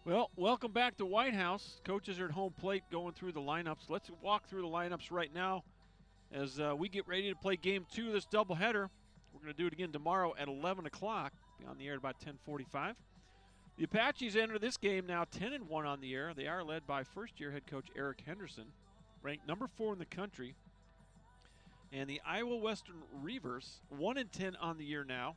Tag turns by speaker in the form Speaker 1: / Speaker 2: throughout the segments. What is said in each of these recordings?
Speaker 1: Well, welcome back to White House. Coaches are at home plate going through the lineups. Let's walk through the lineups right now as we get ready to play game 2 of this doubleheader. We're going to do it again tomorrow at 11 o'clock. Be on the air at about 10:45. The Apaches enter this game now 10-1 on the air. They are led by first-year head coach Eric Henderson, ranked number 4 in the country. And the Iowa Western Reavers, 1-10 on the year now.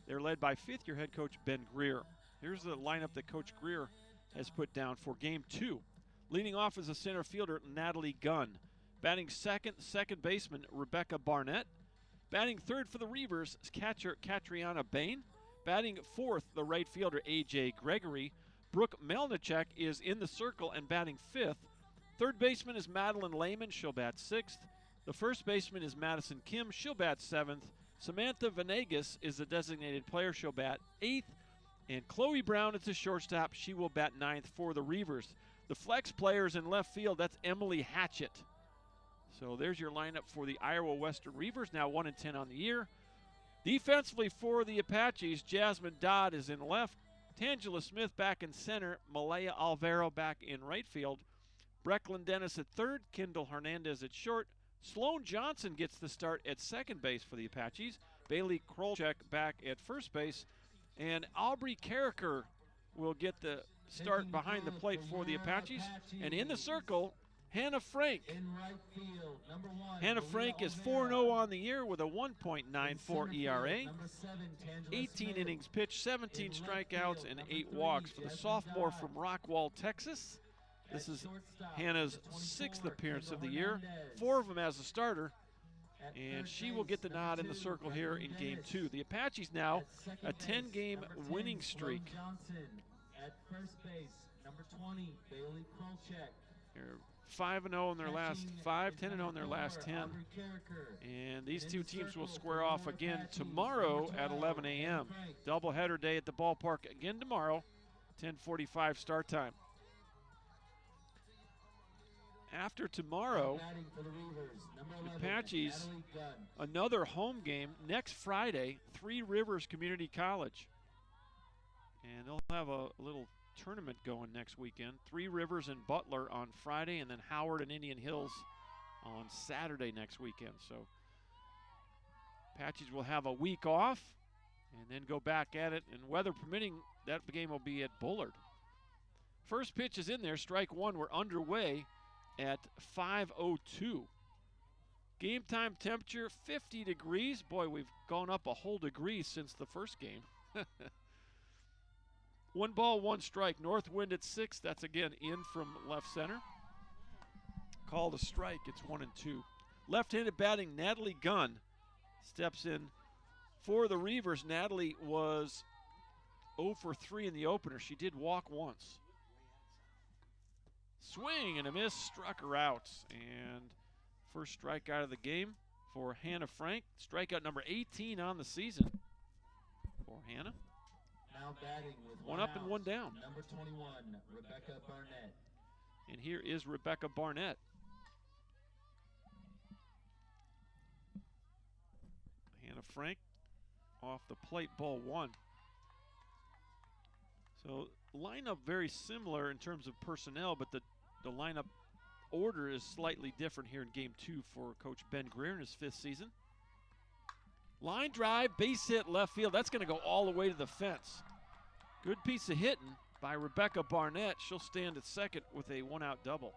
Speaker 1: They're led by fifth-year head coach Ben Greer. Here's the lineup that Coach Greer has put down for game 2. Leading off as a center fielder, Natalie Gunn. Batting second baseman, Rebecca Barnett. Batting third for the Reavers, catcher Katriana Bain. Batting fourth, the right fielder, A.J. Gregory. Brooke Melnichek is in the circle and batting fifth. Third baseman is Madeline Lehman. She'll bat sixth. The first baseman is Madison Kim. She'll bat seventh. Samantha Venegas is the designated player. She'll bat eighth. And Chloe Brown is the shortstop. She will bat ninth for the Reavers. The flex players in left field, that's Emily Hatchett. So there's your lineup for the Iowa Western Reavers, now 1-10 on the year. Defensively for the Apaches, Jasmine Dodd is in left. Tangela Smith back in center. Malaya Alvaro back in right field. Brecklin Dennis at third. Kendall Hernandez at short. Sloan Johnson gets the start at second base for the Apaches. Bailey Krolchek back at first base. And Aubrey Carricker will get the start behind the plate for the Apaches. And in the circle, Hannah Frank. Hannah Frank is 4-0 on the year with a 1.94 ERA. 18 innings pitched, 17 strikeouts, and 8 walks for the sophomore from Rockwall, Texas. This is Hannah's 6th appearance of the year, 4 of them as a starter. And she will get the nod in the circle here in game 2. The Apaches now a 10-game winning streak.
Speaker 2: At first base, number 20, Bailey Krolchek.
Speaker 1: They're 5-0 in their last 5, 10-0 in their last 10. And these two teams will square off again tomorrow at 11 a.m. Doubleheader day at the ballpark again tomorrow, 10:45 start time. After tomorrow, the Apaches, another home game next Friday, Three Rivers Community College. And they'll have a little tournament going next weekend. Three Rivers and Butler on Friday, and then Howard and Indian Hills on Saturday next weekend. So Apaches will have a week off and then go back at it. And weather permitting, that game will be at Bullard. First pitch is in there. Strike one. We're underway at 5:02. Game time temperature 50 degrees. Boy, we've gone up a whole degree since the first game. 1 ball, 1 strike. North wind at 6. That's again in from left center. Called a strike. It's 1-2. Left-handed batting, Natalie Gunn steps in for the Reavers. Natalie was 0 for 3 in the opener. She did walk once. Swing and a miss, struck her out. And first strikeout of the game for Hannah Frank. Strikeout number 18 on the season for Hannah.
Speaker 2: Now batting with
Speaker 1: one up and one down.
Speaker 2: Number 21, Rebecca Barnett.
Speaker 1: And here is Rebecca Barnett. Hannah Frank off the plate, ball 1. So lineup very similar in terms of personnel, but the lineup order is slightly different here in game 2 for Coach Ben Greer in his 5th season. Line drive, base hit, left field. That's going to go all the way to the fence. Good piece of hitting by Rebecca Barnett. She'll stand at second with a 1-out double.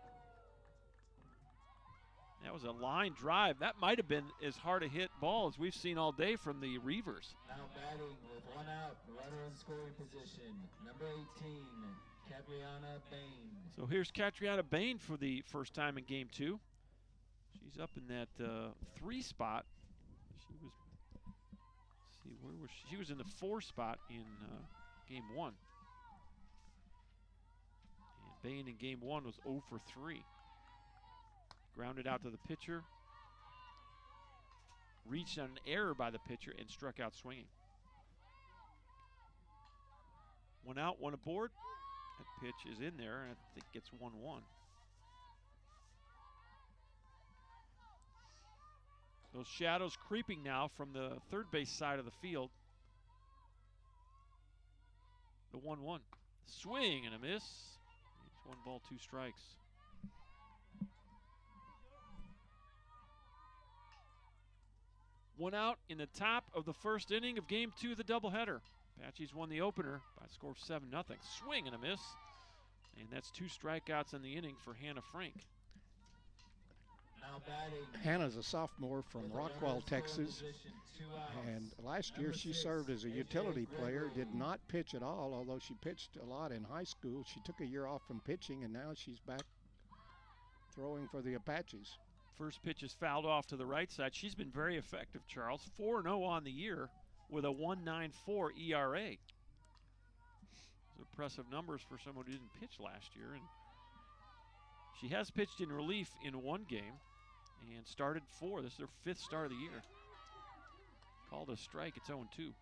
Speaker 1: That was a line drive. That might have been as hard a hit ball as we've seen all day from the Reavers.
Speaker 2: Now batting with 1 out, runner in scoring position, number 18, Katriana Bain.
Speaker 1: So here's Katriana Bain for the first time in game 2. She's up in that 3 spot. She was, see, where was she? She was in the 4 spot in game 1. And Bain in game 1 was 0 for 3. Grounded out to the pitcher. Reached on an error by the pitcher and struck out swinging. 1 out, 1 aboard. That pitch is in there, and I think it's 1-1. Those shadows creeping now from the third base side of the field. The 1-1. Swing and a miss. It's 1 ball, 2 strikes. One out in the top of the first inning of Game 2 of the doubleheader. Apaches won the opener by a score of 7-0. Swing and a miss. And that's 2 strikeouts in the inning for Hannah Frank.
Speaker 3: Hannah's a sophomore from Rockwall, Texas. And last year she served as a utility player, did not pitch at all, although she pitched a lot in high school. She took a year off from pitching, and now she's back throwing for the Apaches.
Speaker 1: First pitch is fouled off to the right side. She's been very effective, Charles. 4-0 on the year with a 1.94 ERA. Those are impressive numbers for someone who didn't pitch last year. And she has pitched in relief in 1 game and started 4. This is her 5th start of the year. Called a strike. It's 0-2.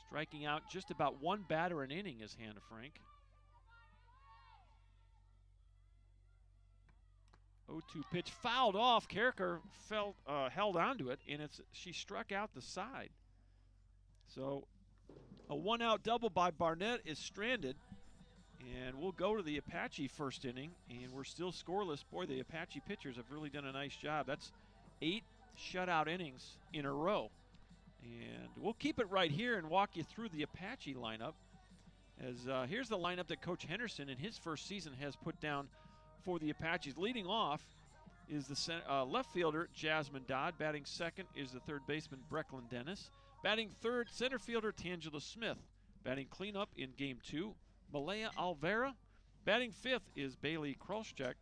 Speaker 1: Striking out just about 1 batter an inning is Hannah Frank. 0-2 pitch fouled off. Carricker held onto it, and she struck out the side. So a 1-out double by Barnett is stranded, and we'll go to the Apache first inning, and we're still scoreless. Boy, the Apache pitchers have really done a nice job. That's 8 shutout innings in a row. And we'll keep it right here and walk you through the Apache lineup. As here's the lineup that Coach Henderson in his first season has put down for the Apaches. Leading off is the left fielder, Jasmine Dodd. Batting second is the third baseman, Brecklin Dennis. Batting third, center fielder, Tangela Smith. Batting cleanup in Game 2, Malaya Alvera. Batting fifth is Bailey Krolchek,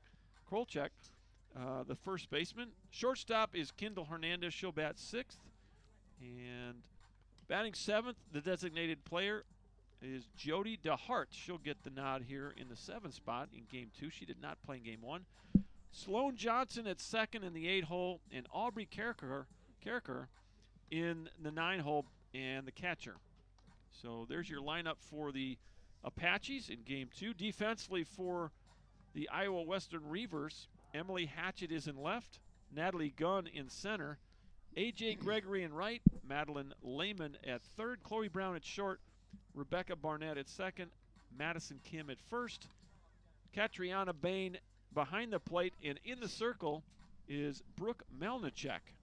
Speaker 1: the first baseman. Shortstop is Kendall Hernandez. She'll bat 6th. And batting 7th, the designated player, is Jody DeHart. She'll get the nod here in the 7th spot in Game 2. She did not play in Game 1. Sloan Johnson at second in the 8-hole, and Aubrey Carricker in the 9-hole and the catcher. So there's your lineup for the Apaches in Game 2. Defensively for the Iowa Western Reavers, Emily Hatchett is in left, Natalie Gunn in center, A.J. Gregory in right, Madeline Lehman at third, Chloe Brown at short, Rebecca Barnett at second, Madison Kim at first, Katriana Bain behind the plate, and in the circle is Brooke Melnichek.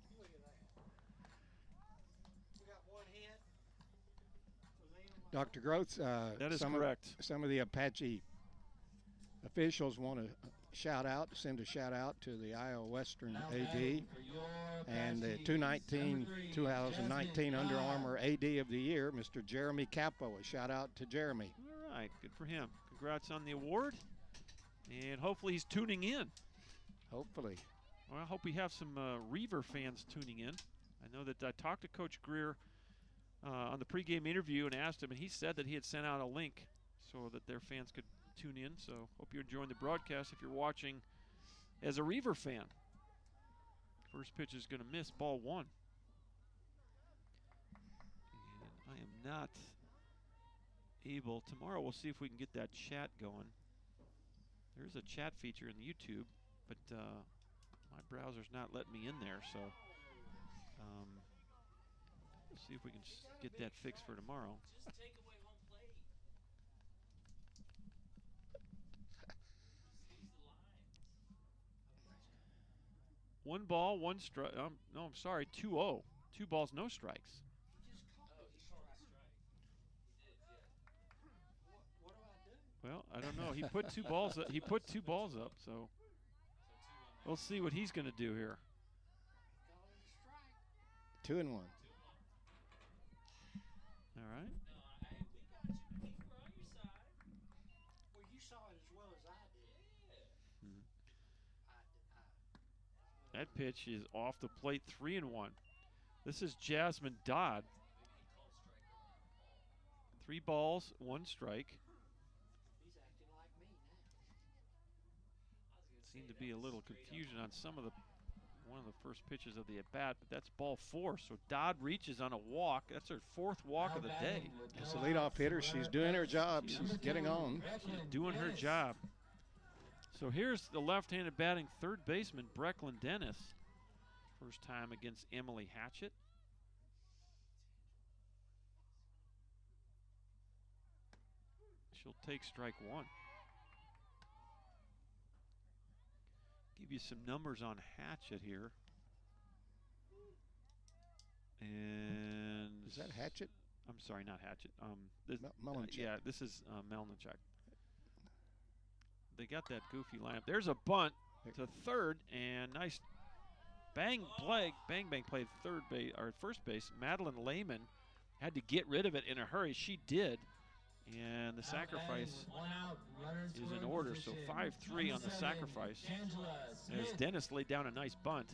Speaker 3: Dr. Groth,
Speaker 1: that is correct.
Speaker 3: Some of the Apache officials want to send a shout out to the Iowa Western AD and the 2019 Under Armour AD of the Year, Mr. Jeremy Capo. A shout out to Jeremy.
Speaker 1: All right, good for him. Congrats on the award, and hopefully he's tuning in.
Speaker 3: Hopefully.
Speaker 1: Well, I hope we have some Reaver fans tuning in. I know that I talked to Coach Greer on the pregame interview and asked him, and he said that he had sent out a link so that their fans could tune in. So hope you're enjoying the broadcast if you're watching as a Reaver fan. First pitch is going to miss, ball 1. And I am not able. Tomorrow we'll see if we can get that chat going. There's a chat feature in YouTube, but my browser's not letting me in there, so we'll see if we can get that fixed for tomorrow.
Speaker 4: Just take away home plate.
Speaker 1: One ball, 1 strike. No, I'm sorry, 2-0. 2 balls, no strikes. Well, I don't know. He put 2 balls up. He put 2 balls up, so we'll see what he's going to do here.
Speaker 3: 2-1.
Speaker 1: All right. That pitch is off the plate, 3-1. This is Jasmine Dodd. 3 balls, 1 strike. Seemed to be a little confusion on one of the first pitches of the at-bat, but that's ball 4. So Dodd reaches on a walk. That's her 4th walk of the day.
Speaker 3: As a leadoff hitter, she's doing her job. She's getting on.
Speaker 1: She's doing her job. So here's the left-handed batting third baseman, Brecklin Dennis. First time against Emily Hatchett. She'll take strike one. Give you some numbers on Hatchet here. And
Speaker 3: is that Hatchet?
Speaker 1: I'm sorry, not Hatchet.
Speaker 3: Melnichuk.
Speaker 1: Yeah, this is Melnichuk. They got that goofy lineup. There's a bunt to third, and nice bang play third base or first base. Madeline Lehman had to get rid of it in a hurry. She did, and the sacrifice is in order. So 5-3 on the sacrifice. As Dennis laid down a nice bunt,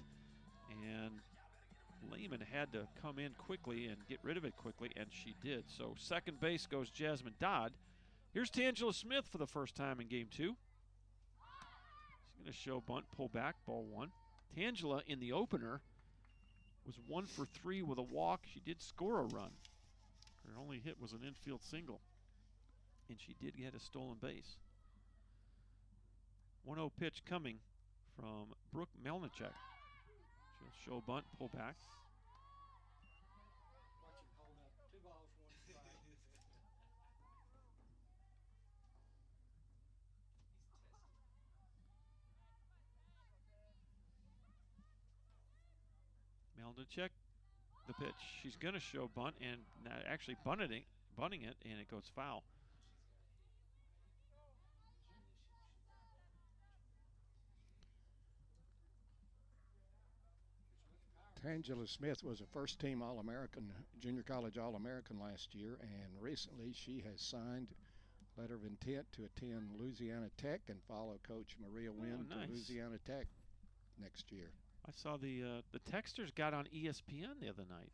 Speaker 1: and Lehman had to come in quickly and get rid of it quickly, and she did. So second base goes Jasmine Dodd. Here's Tangela Smith for the first time in game 2. She's going to show bunt, pull back, ball 1. Tangela in the opener was 1 for 3 with a walk. She did score a run. Her only hit was an infield single, and she did get a stolen base. 1-0 pitch coming from Brooke Melnichuk. She'll show bunt, pull back. Melnichuk, the pitch. She's going to show bunt and actually bunting it, and it goes foul.
Speaker 3: Tangela Smith was a first-team All-American, junior college All-American last year, and recently she has signed a letter of intent to attend Louisiana Tech and follow Coach Maria Wynn to Louisiana Tech next year.
Speaker 1: I saw the Texters got on ESPN the other night.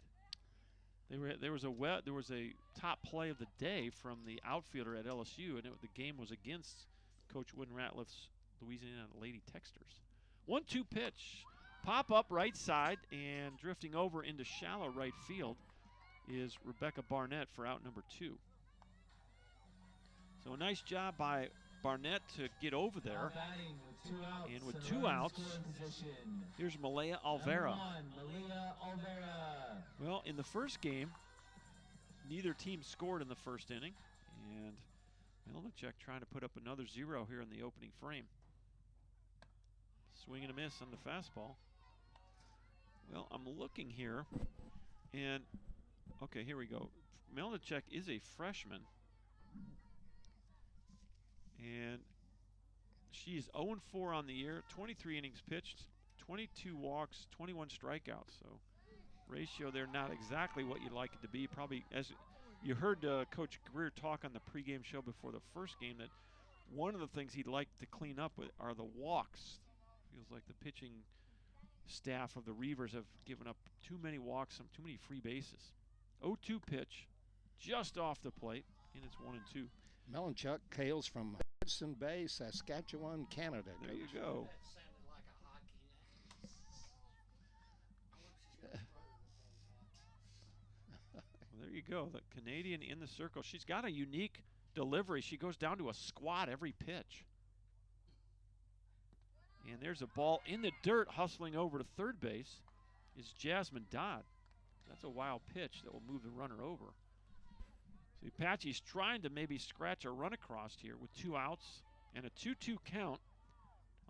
Speaker 1: There was a top play of the day from the outfielder at LSU, and the game was against Coach Wynn Ratliff's Louisiana Lady Texters. 1-2 pitch. Pop up right side, and drifting over into shallow right field is Rebecca Barnett for out number 2. So a nice job by Barnett to get over there. And with 2 outs, here's Malaya Alvera. Well, in the first game, neither team scored in the first inning, and Melnichuk trying to put up another 0 here in the opening frame. Swing and a miss on the fastball. Well, I'm looking here, and okay, here we go. Melnichuk is a freshman, and she's 0-4 on the year, 23 innings pitched, 22 walks, 21 strikeouts. So ratio there not exactly what you'd like it to be. Probably, as you heard Coach Greer talk on the pregame show before the first game, that one of the things he'd like to clean up with are the walks. Feels like the pitching staff of the Reavers have given up too many walks, too many free bases. 0-2 pitch, just off the plate, and it's 1-2.
Speaker 3: Melnichuk hails from Hudson Bay, Saskatchewan, Canada.
Speaker 1: There you go. Well, there you go. The Canadian in the circle. She's got a unique delivery. She goes down to a squat every pitch. And there's a ball in the dirt, hustling over to third base is Jasmine Dodd. That's a wild pitch that will move the runner over. So the Apaches trying to maybe scratch a run across here with 2 outs and a 2-2 count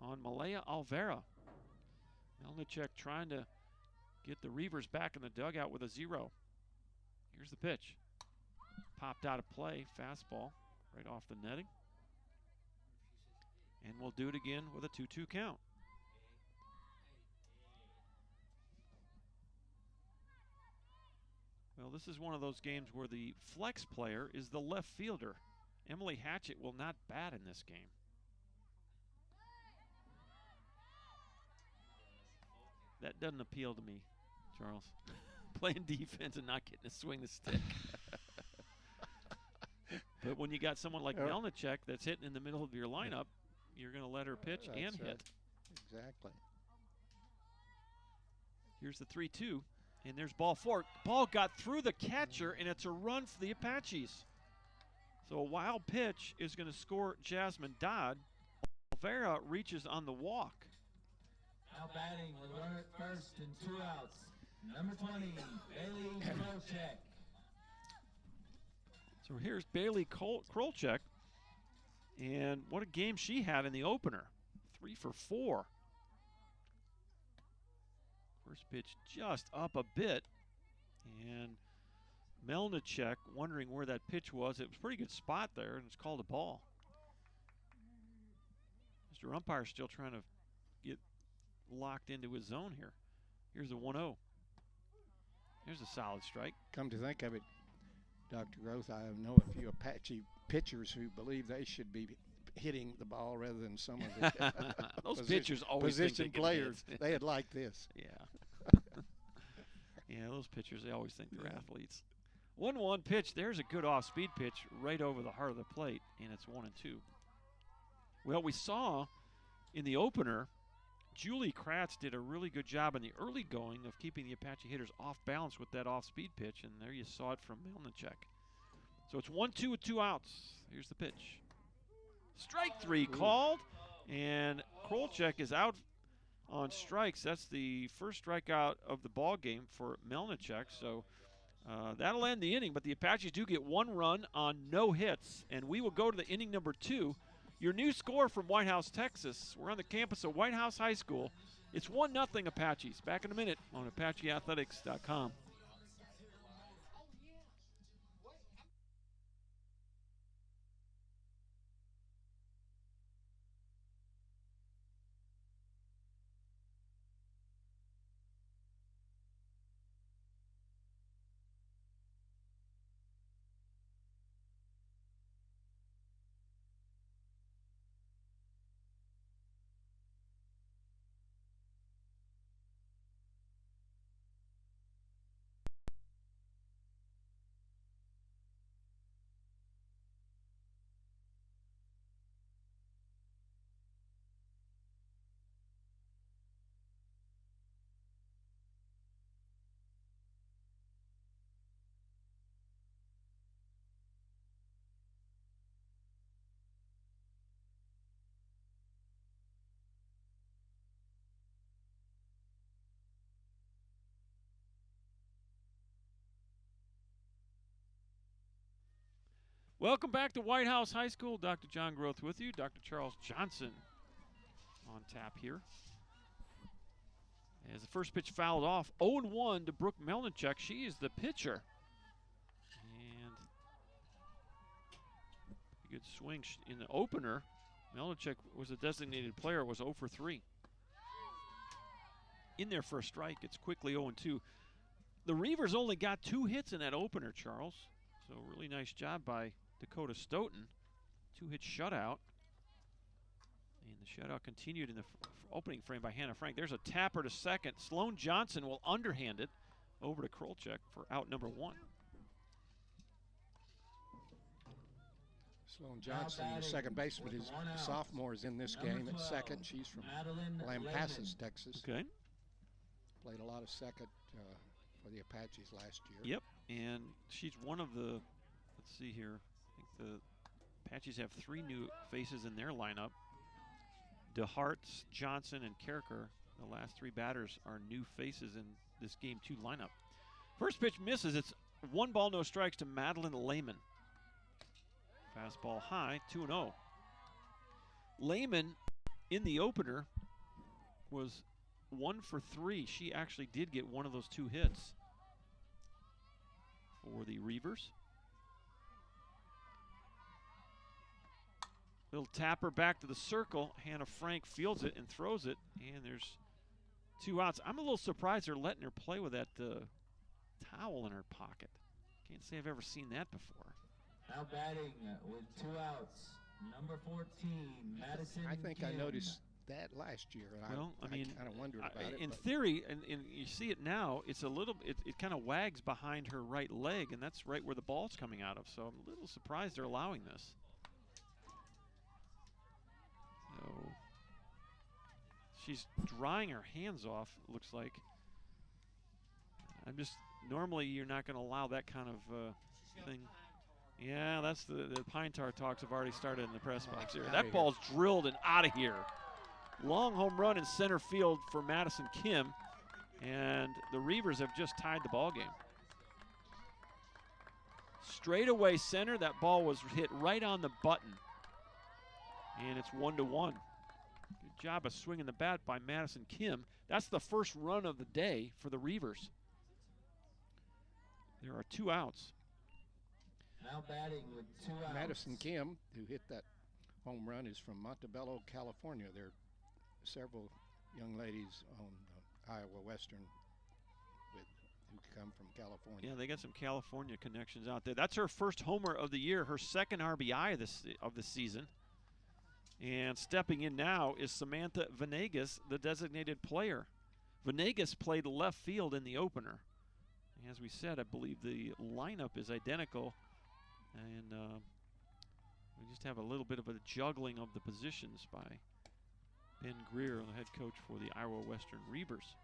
Speaker 1: on Malaya Alvera. Melnichuk trying to get the Reavers back in the dugout with a 0. Here's the pitch. Popped out of play, fastball right off the netting. And we'll do it again with a 2-2 count. Well, this is one of those games where the flex player is the left fielder. Emily Hatchett will not bat in this game. That doesn't appeal to me, Charles. Playing defense and not getting to swing the stick. But when you got someone like Melnichuk that's hitting in the middle of your lineup, you're going to let her pitch and hit.
Speaker 3: Exactly.
Speaker 1: Here's the 3-2, and there's ball 4. Ball got through the catcher, and it's a run for the Apaches. So a wild pitch is going to score Jasmine Dodd. Alvera reaches on the walk.
Speaker 2: Now batting with runner at first and 2 outs. Number 20, Bailey Krolchek.
Speaker 1: So here's Bailey Krolchek. And what a game she had in the opener. 3 for 4. First pitch just up a bit. And Melnichek wondering where that pitch was. It was a pretty good spot there, and it's called a ball. Mr. Umpire still trying to get locked into his zone here. Here's a 1-0. Here's a solid strike.
Speaker 3: Come to think of it, Dr. Groth, I know a few Apache pitchers who believe they should be hitting the ball rather than some of the
Speaker 1: those pitchers always
Speaker 3: position players. They'd like this.
Speaker 1: Yeah. Yeah, those pitchers, they always think they're athletes. 1-1 pitch. There's a good off-speed pitch right over the heart of the plate, and it's 1-2. Well, we saw in the opener, Julie Kratz did a really good job in the early going of keeping the Apache hitters off balance with that off-speed pitch, and there you saw it from Melnichek. So it's 1-2 with 2 outs. Here's the pitch. Strike 3 called, and Krolchek is out on strikes. That's the first strikeout of the ball game for Melnichek. So that'll end the inning, but the Apaches do get 1 run on no hits, and we will go to the inning number 2. Your new score from White House, Texas. We're on the campus of White House High School. It's 1-0 Apaches. Back in a minute on ApacheAthletics.com. Welcome back to White House High School. Dr. John Groth with you. Dr. Charles Johnson on tap here. As the first pitch fouled off, 0-1 to Brooke Melnichek. She is the pitcher. And a good swing in the opener. Melnichek was a designated player, was 0 for 3. In their first strike, it's quickly 0-2. The Reavers only got 2 hits in that opener, Charles. So really nice job by Dakota Stoughton. 2-hit shutout. And the shutout continued in the opening frame by Hannah Frank. There's a tapper to second. Sloan Johnson will underhand it over to Krolchek for out number 1.
Speaker 3: Sloan Johnson, the second baseman, is a sophomore, is in this game at second. She's from Lampasas, Texas.
Speaker 1: Okay.
Speaker 3: Played a lot of second for the Apaches last year.
Speaker 1: Yep, and she's one of the, let's see here, I think the Apaches have 3 new faces in their lineup. DeHarts, Johnson, and Kerker. The last 3 batters are new faces in this Game 2 lineup. First pitch misses. It's 1 ball, no strikes to Madeline Lehman. Fastball high, 2-0. Lehman in the opener was 1 for 3. She actually did get one of those 2 hits for the Reavers. Little tapper back to the circle. Hannah Frank fields it and throws it, and there's 2 outs. I'm a little surprised they're letting her play with that towel in her pocket. Can't say I've ever seen that before.
Speaker 2: Now batting with 2 outs, number 14, Madison
Speaker 3: I think
Speaker 2: Kim.
Speaker 3: I noticed that last year.
Speaker 1: Well, I mean,
Speaker 3: kind of wondered about it.
Speaker 1: In theory, and you see it now, it's a little, it kind of wags behind her right leg, and that's right where the ball's coming out of. So I'm a little surprised they're allowing this. So she's drying her hands off, looks like. Normally you're not going to allow that kind of thing. Yeah, that's the pine tar talks have already started in the press box here. That ball's drilled and out of here. Long home run in center field for Madison Kim, and the Reavers have just tied the ball game. Straightaway center, that ball was hit right on the button. And it's 1-1. Good job of swinging the bat by Madison Kim. That's the first run of the day for the Reavers. There are 2 outs.
Speaker 2: Now batting with 2 outs.
Speaker 3: Madison Kim, who hit that home run, is from Montebello, California. There are several young ladies on Iowa Western who come from California.
Speaker 1: Yeah, they got some California connections out there. That's her first homer of the year, her second RBI of the season. And stepping in now is Samantha Venegas, the designated player. Venegas played left field in the opener. As we said, I believe the lineup is identical. And we just have a little bit of a juggling of the positions by Ben Greer, the head coach for the Iowa Western Reavers.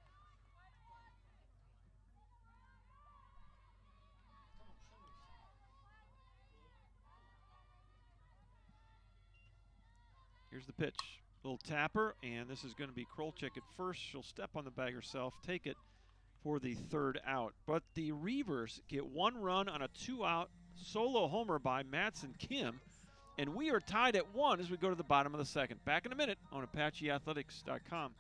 Speaker 1: Here's the pitch. Little tapper, and this is going to be Krolczyk at first. She'll step on the bag herself, take it for the 3rd out. But the Reavers get 1 run on a 2-out solo homer by Madsen Kim, and we are tied at 1 as we go to the bottom of the 2nd. Back in a minute on ApacheAthletics.com.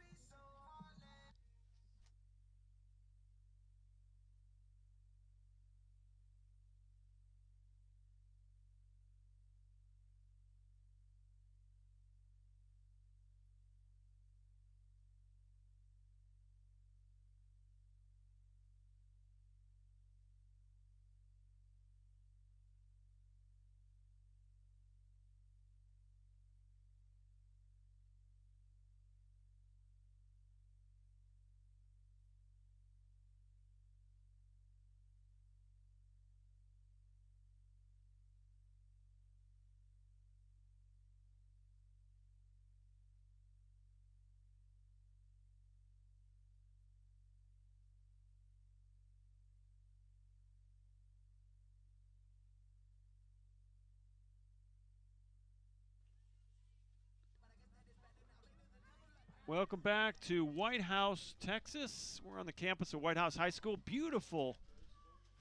Speaker 1: Welcome back to White House, Texas. We're on the campus of White House High School. Beautiful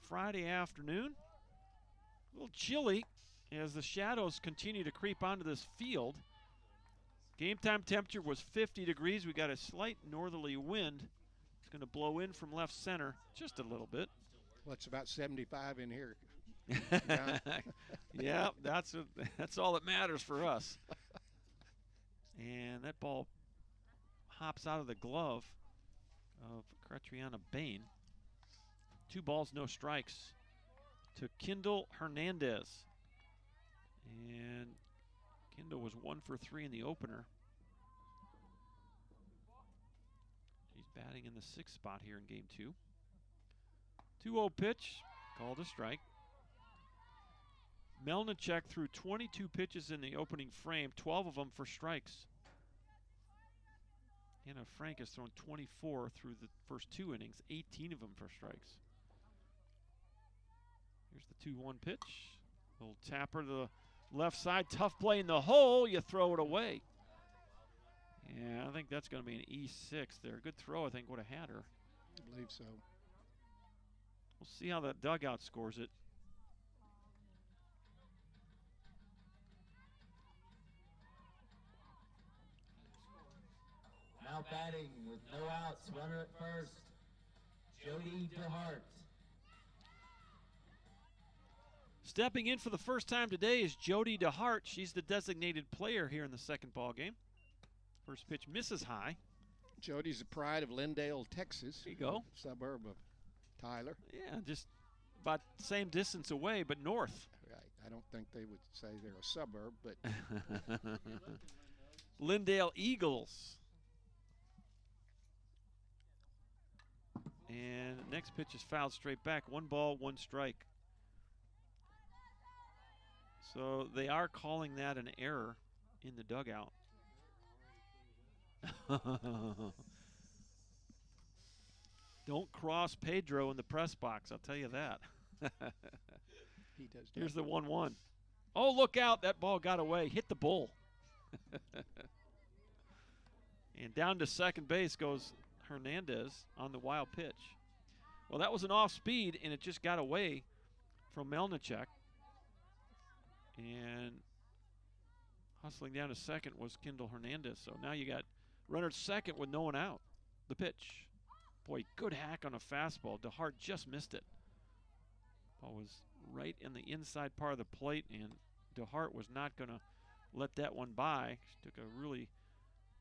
Speaker 1: Friday afternoon. A little chilly as the shadows continue to creep onto this field. Game time temperature was 50 degrees. We got a slight northerly wind. It's going to blow in from left center just a little bit.
Speaker 3: Well, it's about 75 in here.
Speaker 1: Yeah, that's all that matters for us. And that ball hops out of the glove of Catriona Bain. 2 balls, no strikes to Kendall Hernandez. And Kendall was 1 for 3 in the opener. She's batting in the 6th spot here in game 2. 2-0 pitch, called a strike. Melnichek threw 22 pitches in the opening frame, 12 of them for strikes. Anna Frank has thrown 24 through the first 2 innings, 18 of them for strikes. Here's the 2-1 pitch. Little tapper to the left side. Tough play in the hole. You throw it away. Yeah, I think that's going to be an E6 there. Good throw, I think, would have had her.
Speaker 3: I believe so.
Speaker 1: We'll see how the dugout scores it.
Speaker 2: Now batting with no outs, runner at first, Jody DeHart.
Speaker 1: Stepping in for the first time today is Jody DeHart. She's the designated player here in the 2nd ball game. First pitch misses high.
Speaker 3: Jody's the pride of Lindale, Texas.
Speaker 1: There you go.
Speaker 3: Suburb of Tyler.
Speaker 1: Yeah, just about the same distance away, but north.
Speaker 3: Right. I don't think they would say they're a suburb, but
Speaker 1: Lindale Eagles. And next pitch is fouled straight back. 1 ball, 1 strike. So they are calling that an error in the dugout. Don't cross Pedro in the press box, I'll tell you that.
Speaker 3: he does.
Speaker 1: Here's the 1-1. Oh, look out. That ball got away. Hit the bull. And down to second base goes Hernandez on the wild pitch. Well, that was an off speed, and it just got away from Melnichek. And Hustling down to second was Kendall Hernandez. So now you got runner at second with no one out. The pitch. Boy, good hack on a fastball. DeHart just missed it. Ball was right in the inside part of the plate, and DeHart was not going to let that one by. She took a really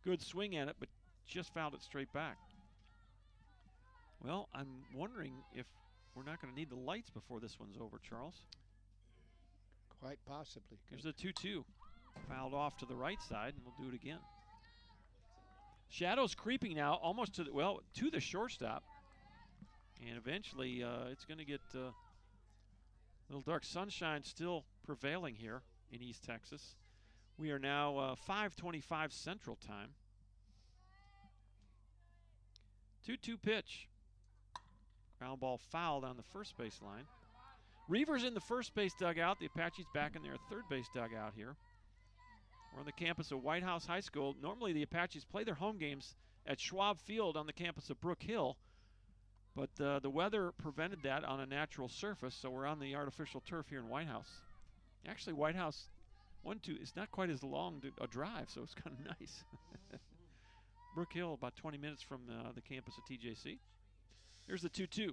Speaker 1: good swing at it, but just fouled it straight back. Well, I'm wondering if we're not going to need the lights before this one's over, Charles.
Speaker 3: Quite possibly.
Speaker 1: There's a 2-2. Fouled off to the right side, and we'll do it again. Shadows creeping now almost to the, to the shortstop. And eventually it's going to get a little dark. Sunshine still prevailing here in East Texas. We are now 5:25 Central Time. 2-2 pitch. Ground ball fouled on the first base line. Reavers in the first base dugout. The Apaches back in their third base dugout here. We're on the campus of White House High School. Normally the Apaches play their home games at Schwab Field on the campus of Brook Hill, but the weather prevented that on a natural surface, so we're on the artificial turf here in White House. Actually, White House 1-2 is not quite as long a drive, so it's kind of nice. Brook Hill, about 20 minutes from the campus of TJC. Here's the 2-2.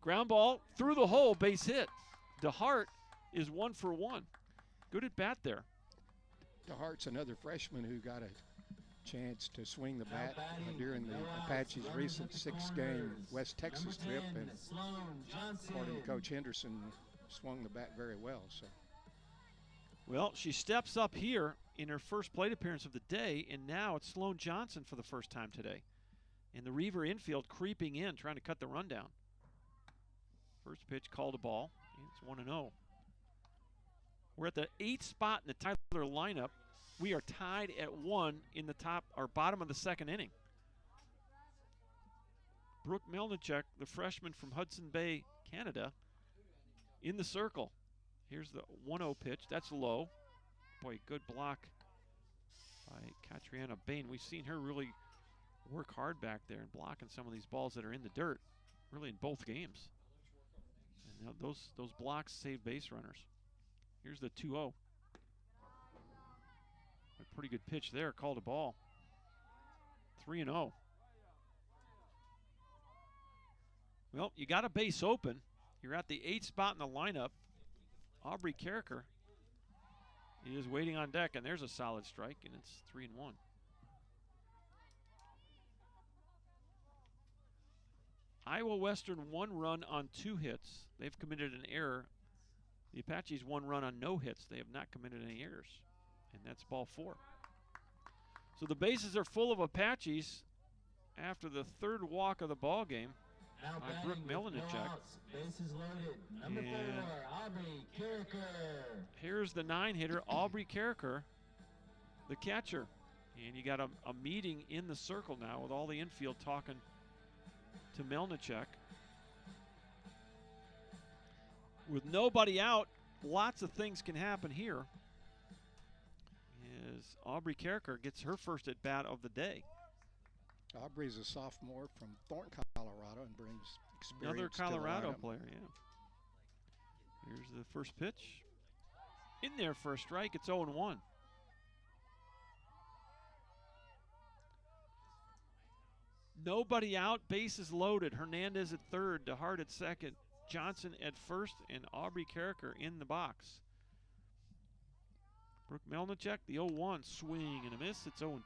Speaker 1: Ground ball through the hole, base hit. DeHart is 1 for 1. Good at bat there.
Speaker 3: DeHart's another freshman who got a chance to swing the bat during the Apaches' recent 6-game West Texas trip, and according to Coach Henderson, swung the bat very well. So,
Speaker 1: well, she steps up here in her first plate appearance of the day, and now it's Sloan Johnson for the first time today. And the Reaver infield creeping in, trying to cut the run down. First pitch called a ball. It's 1-0. We're at the 8th spot in the Tyler lineup. We are tied at 1 in the top or bottom of the second inning. Brooke Melnichuk, the freshman from Hudson Bay, Canada, in the circle. Here's the 1-0 pitch. That's low. Boy, good block by Catriona Bain. We've seen her really work hard back there and blocking some of these balls that are in the dirt, really in both games. And now those blocks save base runners. Here's the 2-0. A pretty good pitch there, called a ball. 3-0. Well, you got a base open. You're at the 8th spot in the lineup. Aubrey Carricker is waiting on deck, and there's a solid strike, and it's 3-1. Iowa Western 1 run on 2 hits. They've committed an error. The Apaches 1 run on no hits. They have not committed any errors. And that's ball 4. So the bases are full of Apaches after the 3rd walk of the ball game by Brooke Melnichuk.
Speaker 2: Bases loaded. Number 4, Aubrey Carricker.
Speaker 1: Here's the 9-hitter, Aubrey Carricker, the catcher. And you got a meeting in the circle now with all the infield talking to Melnichuk. With nobody out, lots of things can happen here. As Aubrey Carricker gets her first at bat of the day.
Speaker 3: Aubrey's a sophomore from Thornton, Colorado, and brings experience.
Speaker 1: Another
Speaker 3: to the
Speaker 1: Colorado
Speaker 3: lineup.
Speaker 1: player, yeah. Here's the first pitch. In there for a strike, it's 0-1. Nobody out, bases loaded. Hernandez at third, DeHart at second, Johnson at first, and Aubrey Carricker in the box. Brooke Melnichuk, the 0-1, swing and a miss. It's 0-2.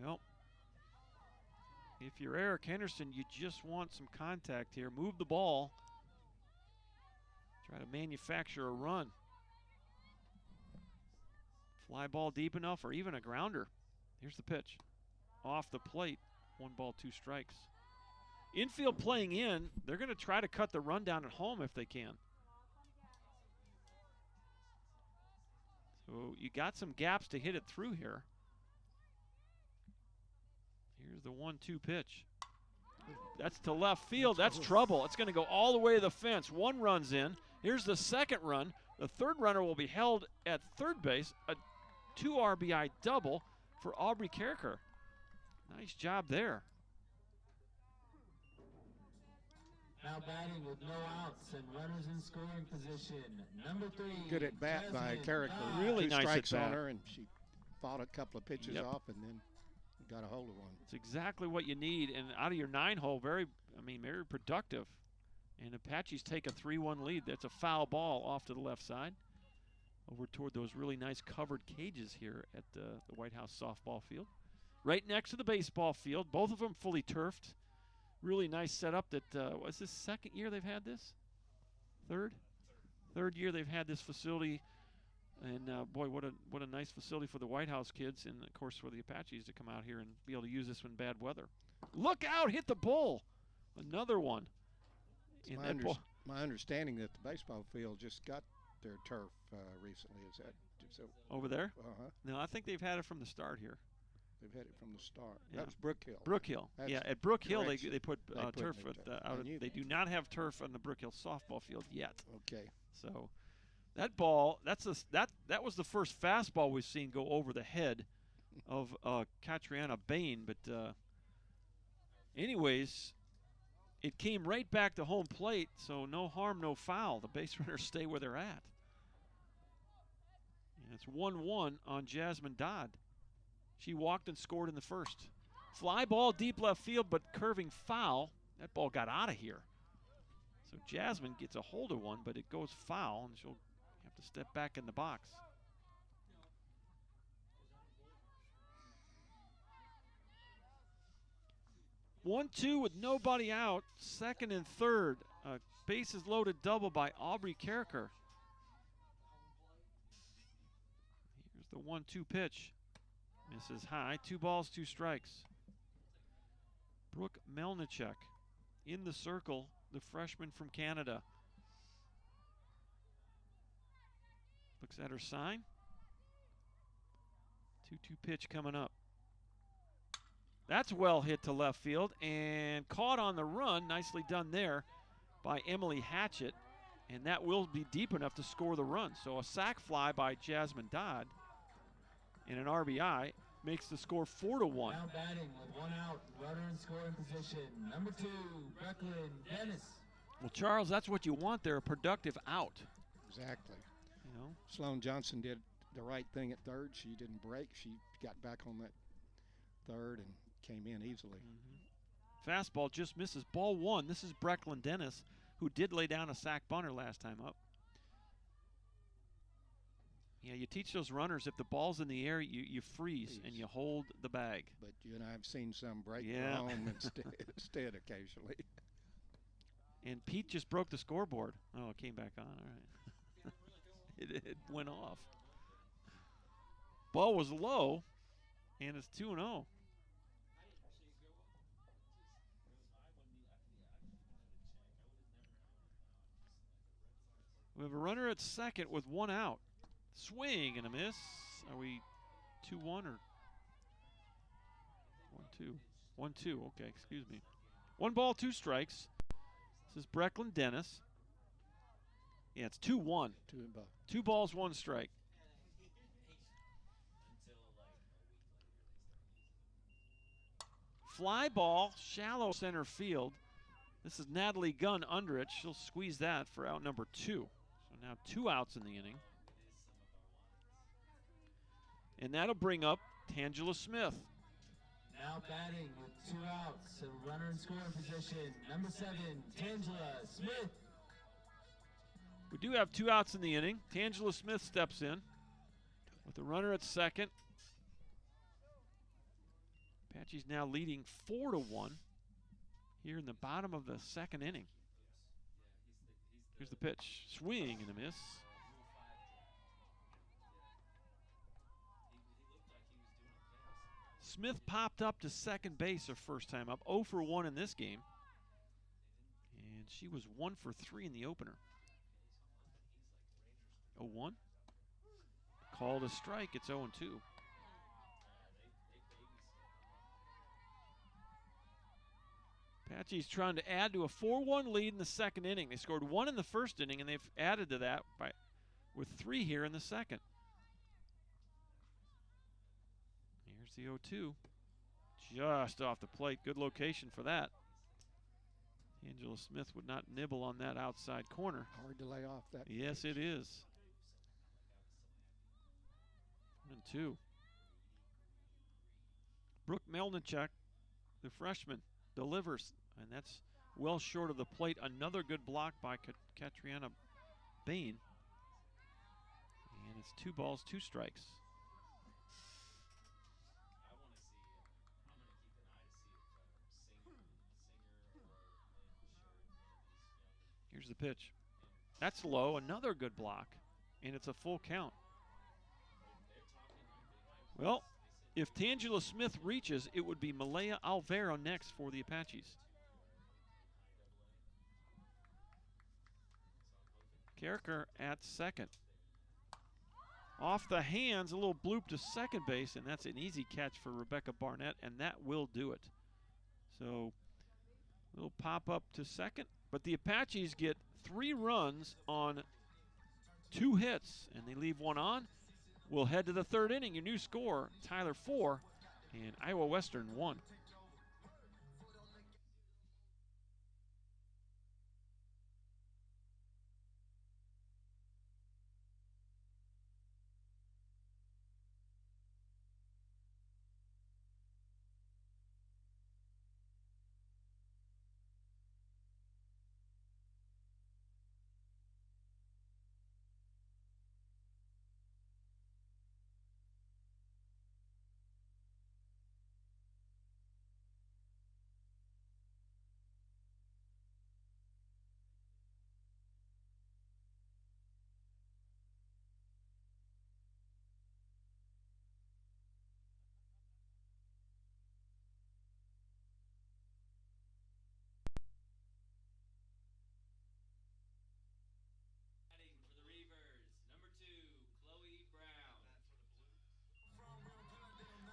Speaker 1: Well, if you're Eric Henderson, you just want some contact here. Move the ball. Try to manufacture a run. Fly ball deep enough or even a grounder. Here's the pitch. Off the plate. 1 ball, 2 strikes. Infield playing in. They're going to try to cut the run down at home if they can. So you got some gaps to hit it through here. Here's the 1-2 pitch. That's to left field. That's trouble. It's going to go all the way to the fence. 1 run's in. Here's the second run. The 3rd runner will be held at third base. A 2 RBI double for Aubrey Carricker. Nice job there.
Speaker 2: Now batting with no outs and runners in scoring position. Number 3.
Speaker 3: Good at bat by
Speaker 2: Jasmine
Speaker 3: Carricker.
Speaker 2: Dodd.
Speaker 1: Really
Speaker 3: Two
Speaker 1: nice at
Speaker 3: strikes on
Speaker 1: bat.
Speaker 3: her, and she fought a couple of pitches off and then got a hold of one.
Speaker 1: It's exactly what you need. And out of your 9-hole, very productive. And Apaches take a 3-1 lead. That's a foul ball off to the left side, over toward those really nice covered cages here at the White House softball field. Right next to the baseball field, both of them fully turfed. Really nice setup. That was this second year they've had this? Third year they've had this facility. And boy, what a nice facility for the White House kids, and of course for the Apaches to come out here and be able to use this in bad weather. Look out! Hit the bull. Another one.
Speaker 3: My understanding that the baseball field just got their turf recently. Is that so?
Speaker 1: Over there?
Speaker 3: Uh-huh.
Speaker 1: No, I think they've had it from the start here.
Speaker 3: They've had it from the start.
Speaker 1: Yeah.
Speaker 3: That was Brook Hill.
Speaker 1: Brook Hill.
Speaker 3: That's
Speaker 1: yeah, at Brook Hill
Speaker 3: correction.
Speaker 1: they put
Speaker 3: They
Speaker 1: turf.
Speaker 3: put
Speaker 1: They do not have turf on the Brook Hill softball field yet.
Speaker 3: Okay.
Speaker 1: So that ball, that was the first fastball we've seen go over the head of Catriona Bain. But anyways, it came right back to home plate, so no harm, no foul. The base runners stay where they're at. And it's 1-1 on Jasmine Dodd. She walked and scored in the first. Fly ball deep left field, but curving foul. That ball got out of here. So Jasmine gets a hold of one, but it goes foul, and she'll have to step back in the box. One-two with nobody out. Second and third. Bases loaded double by Aubrey Carricker. Here's the 1-2 pitch. Misses high. 2 balls, 2 strikes. Brooke Melnichuk in the circle, the freshman from Canada. Looks at her sign. 2-2 pitch coming up. That's well hit to left field and caught on the run. Nicely done there by Emily Hatchett. And that will be deep enough to score the run. So a sac fly by Jasmine Dodd and an RBI makes the score 4-1.
Speaker 2: Now batting with 1 out, runner in scoring position. Number 2, Brooklyn Dennis.
Speaker 1: Well, Charles, that's what you want there, a productive out.
Speaker 3: Exactly.
Speaker 1: You know,
Speaker 3: Sloan Johnson did the right thing at third. She didn't break. She got back on that third and came in easily.
Speaker 1: Fastball just misses. Ball 1. This is Brooklyn Dennis, who did lay down a sac bunter last time up. Yeah, you teach those runners, if the ball's in the air, you freeze and you hold the bag.
Speaker 3: But you and I have seen some break
Speaker 1: Yeah.
Speaker 3: home instead occasionally.
Speaker 1: And Pete just broke the scoreboard. Oh, it came back on. All right. it went off. Ball was low, and it's 2-0. We have a runner at second with 1 out. Swing and a miss. Are we 2-1 or 1-2? 1-2. Okay, excuse me. 1 ball, 2 strikes. This is Brooklyn Dennis. Yeah, it's 2-1. 2 balls, 1 strike. Fly ball, shallow center field. This is Natalie Gunn under it. She'll squeeze that for out number 2. So now 2 outs in the inning. And that'll bring up Tangela Smith.
Speaker 2: Now batting with 2 outs, a runner in scoring position. Number 7, Tangela Smith.
Speaker 1: We do have 2 outs in the inning. Tangela Smith steps in with a runner at second. Apache's now leading 4-1 here in the bottom of the second inning. Here's the pitch. Swing and a miss. Smith popped up to second base her first time up. 0 for 1 in this game. And she was 1 for 3 in the opener. 0-1. Called a strike. It's 0-2. Apache's trying to add to a 4-1 lead in the second inning. They scored 1 in the first inning, and they've added to that with 3 here in the second. Here's the 0-2. Just off the plate. Good location for that. Angela Smith would not nibble on that outside corner.
Speaker 3: Hard to lay off that.
Speaker 1: Yes,
Speaker 3: pitch.
Speaker 1: it is. 1-2. Brooke Melnichuk, the freshman, delivers, and that's well short of the plate. Another good block by Katriana Bain. And it's 2 balls, 2 strikes. Here's the pitch. That's low, another good block, and it's a full count. Well, if Tangela Smith reaches, it would be Malaya Alvaro next for the Apaches. Kerker at second. Off the hands, a little bloop to second base, and that's an easy catch for Rebecca Barnett, and that will do it. So, a little pop up to second, but the Apaches get 3 runs on 2 hits, and they leave 1 on. We'll head to the 3rd inning. Your new score, Tyler 4 and Iowa Western 1.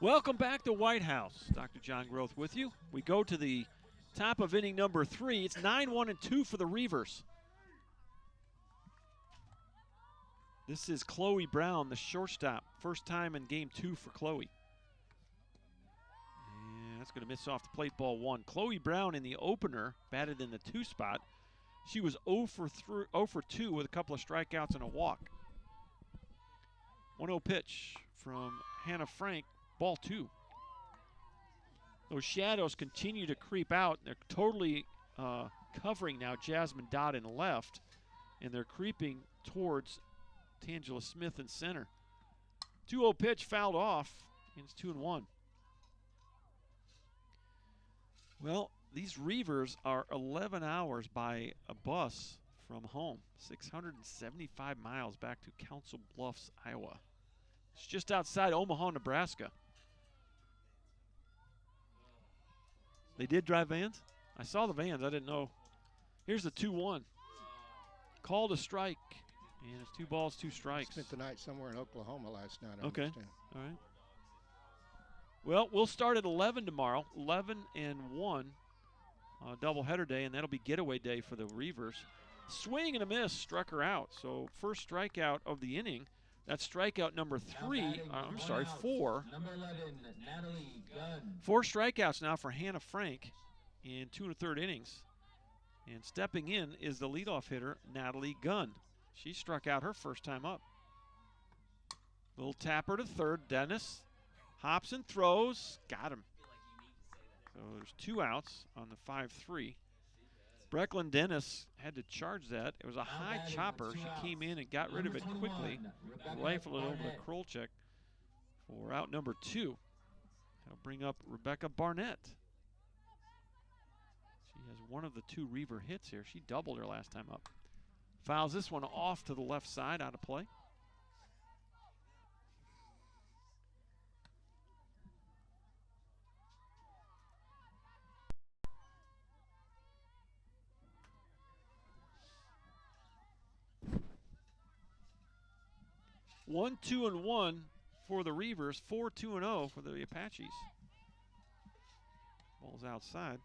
Speaker 1: Welcome back to White House. Dr. John Groth with you. We go to the top of inning number 3. It's 9-1-2 for the Reavers. This is Chloe Brown, the shortstop. First time in game 2 for Chloe. And that's going to miss off the plate, ball 1. Chloe Brown in the opener batted in the 2 spot. She was 0 for 2 with a couple of strikeouts and a walk. 1-0 pitch from Hannah Frank. Ball 2. Those shadows continue to creep out. They're totally covering now Jasmine Dodd in left, and they're creeping towards Tangela Smith in center. 2-0 pitch fouled off, and it's 2-1. Well, these Reavers are 11 hours by a bus from home, 675 miles back to Council Bluffs, Iowa. It's just outside Omaha, Nebraska. They did drive vans? I saw the vans. I didn't know. Here's the 2-1. Called a strike, and it's 2 balls, 2 strikes.
Speaker 3: Spent the night somewhere in Oklahoma last night. I
Speaker 1: Okay.
Speaker 3: understand.
Speaker 1: All right. Well, we'll start at 11 tomorrow, 11 and 1, doubleheader day, and that'll be getaway day for the Reavers. Swing and a miss, struck her out. So first strikeout of the inning. That's strikeout number 4.
Speaker 2: Number 11, Natalie Gunn.
Speaker 1: 4 strikeouts now for Hannah Frank in 2 1/3 innings. And stepping in is the leadoff hitter, Natalie Gunn. She struck out her first time up. Little tapper to third. Dennis hops and throws. Got him. So there's 2 outs on the 5-3. Brecklin Dennis had to charge that. It was a high chopper. She came in and got rid of it quickly. Rifled it over to Krolchek for out number 2. That'll bring up Rebecca Barnett. She has one of the 2 Reaver hits here. She doubled her last time up. Fouls this one off to the left side, out of play. One, 2, and 1 for the Reavers. 4, 2, and 0 for the Apaches. Ball's outside.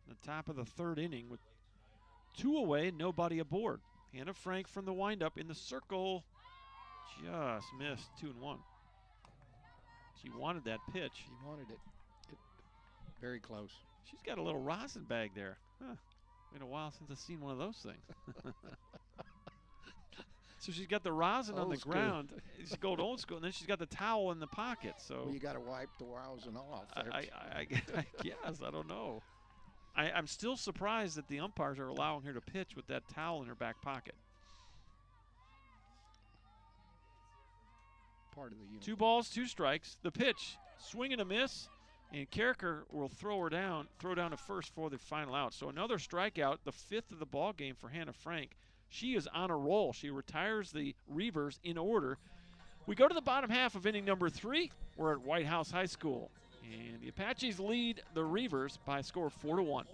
Speaker 1: The top of the 3rd inning with 2 away, nobody aboard. Hannah Frank from the windup in the circle. Just missed. 2 and 1. She wanted that pitch.
Speaker 3: She wanted it. Very close.
Speaker 1: She's got a little rosin bag there. Huh. Been a while since I've seen one of those things. So she's got the rosin on the ground. She's going old school, and then she's got the towel in the pocket. So
Speaker 3: well, you got to wipe the rosin off.
Speaker 1: I guess. I don't know. I'm still surprised that the umpires are allowing her to pitch with that towel in her back pocket.
Speaker 3: Part of the uniform.
Speaker 1: 2 balls, 2 strikes. The pitch, swing and a miss, and Carricker will throw down to first for the final out. So another strikeout, the 5th of the ball game for Hannah Frank. She is on a roll. She retires the Reavers in order. We go to the bottom half of inning number 3. We're at White House High School, and the Apaches lead the Reavers by a score of 4-1.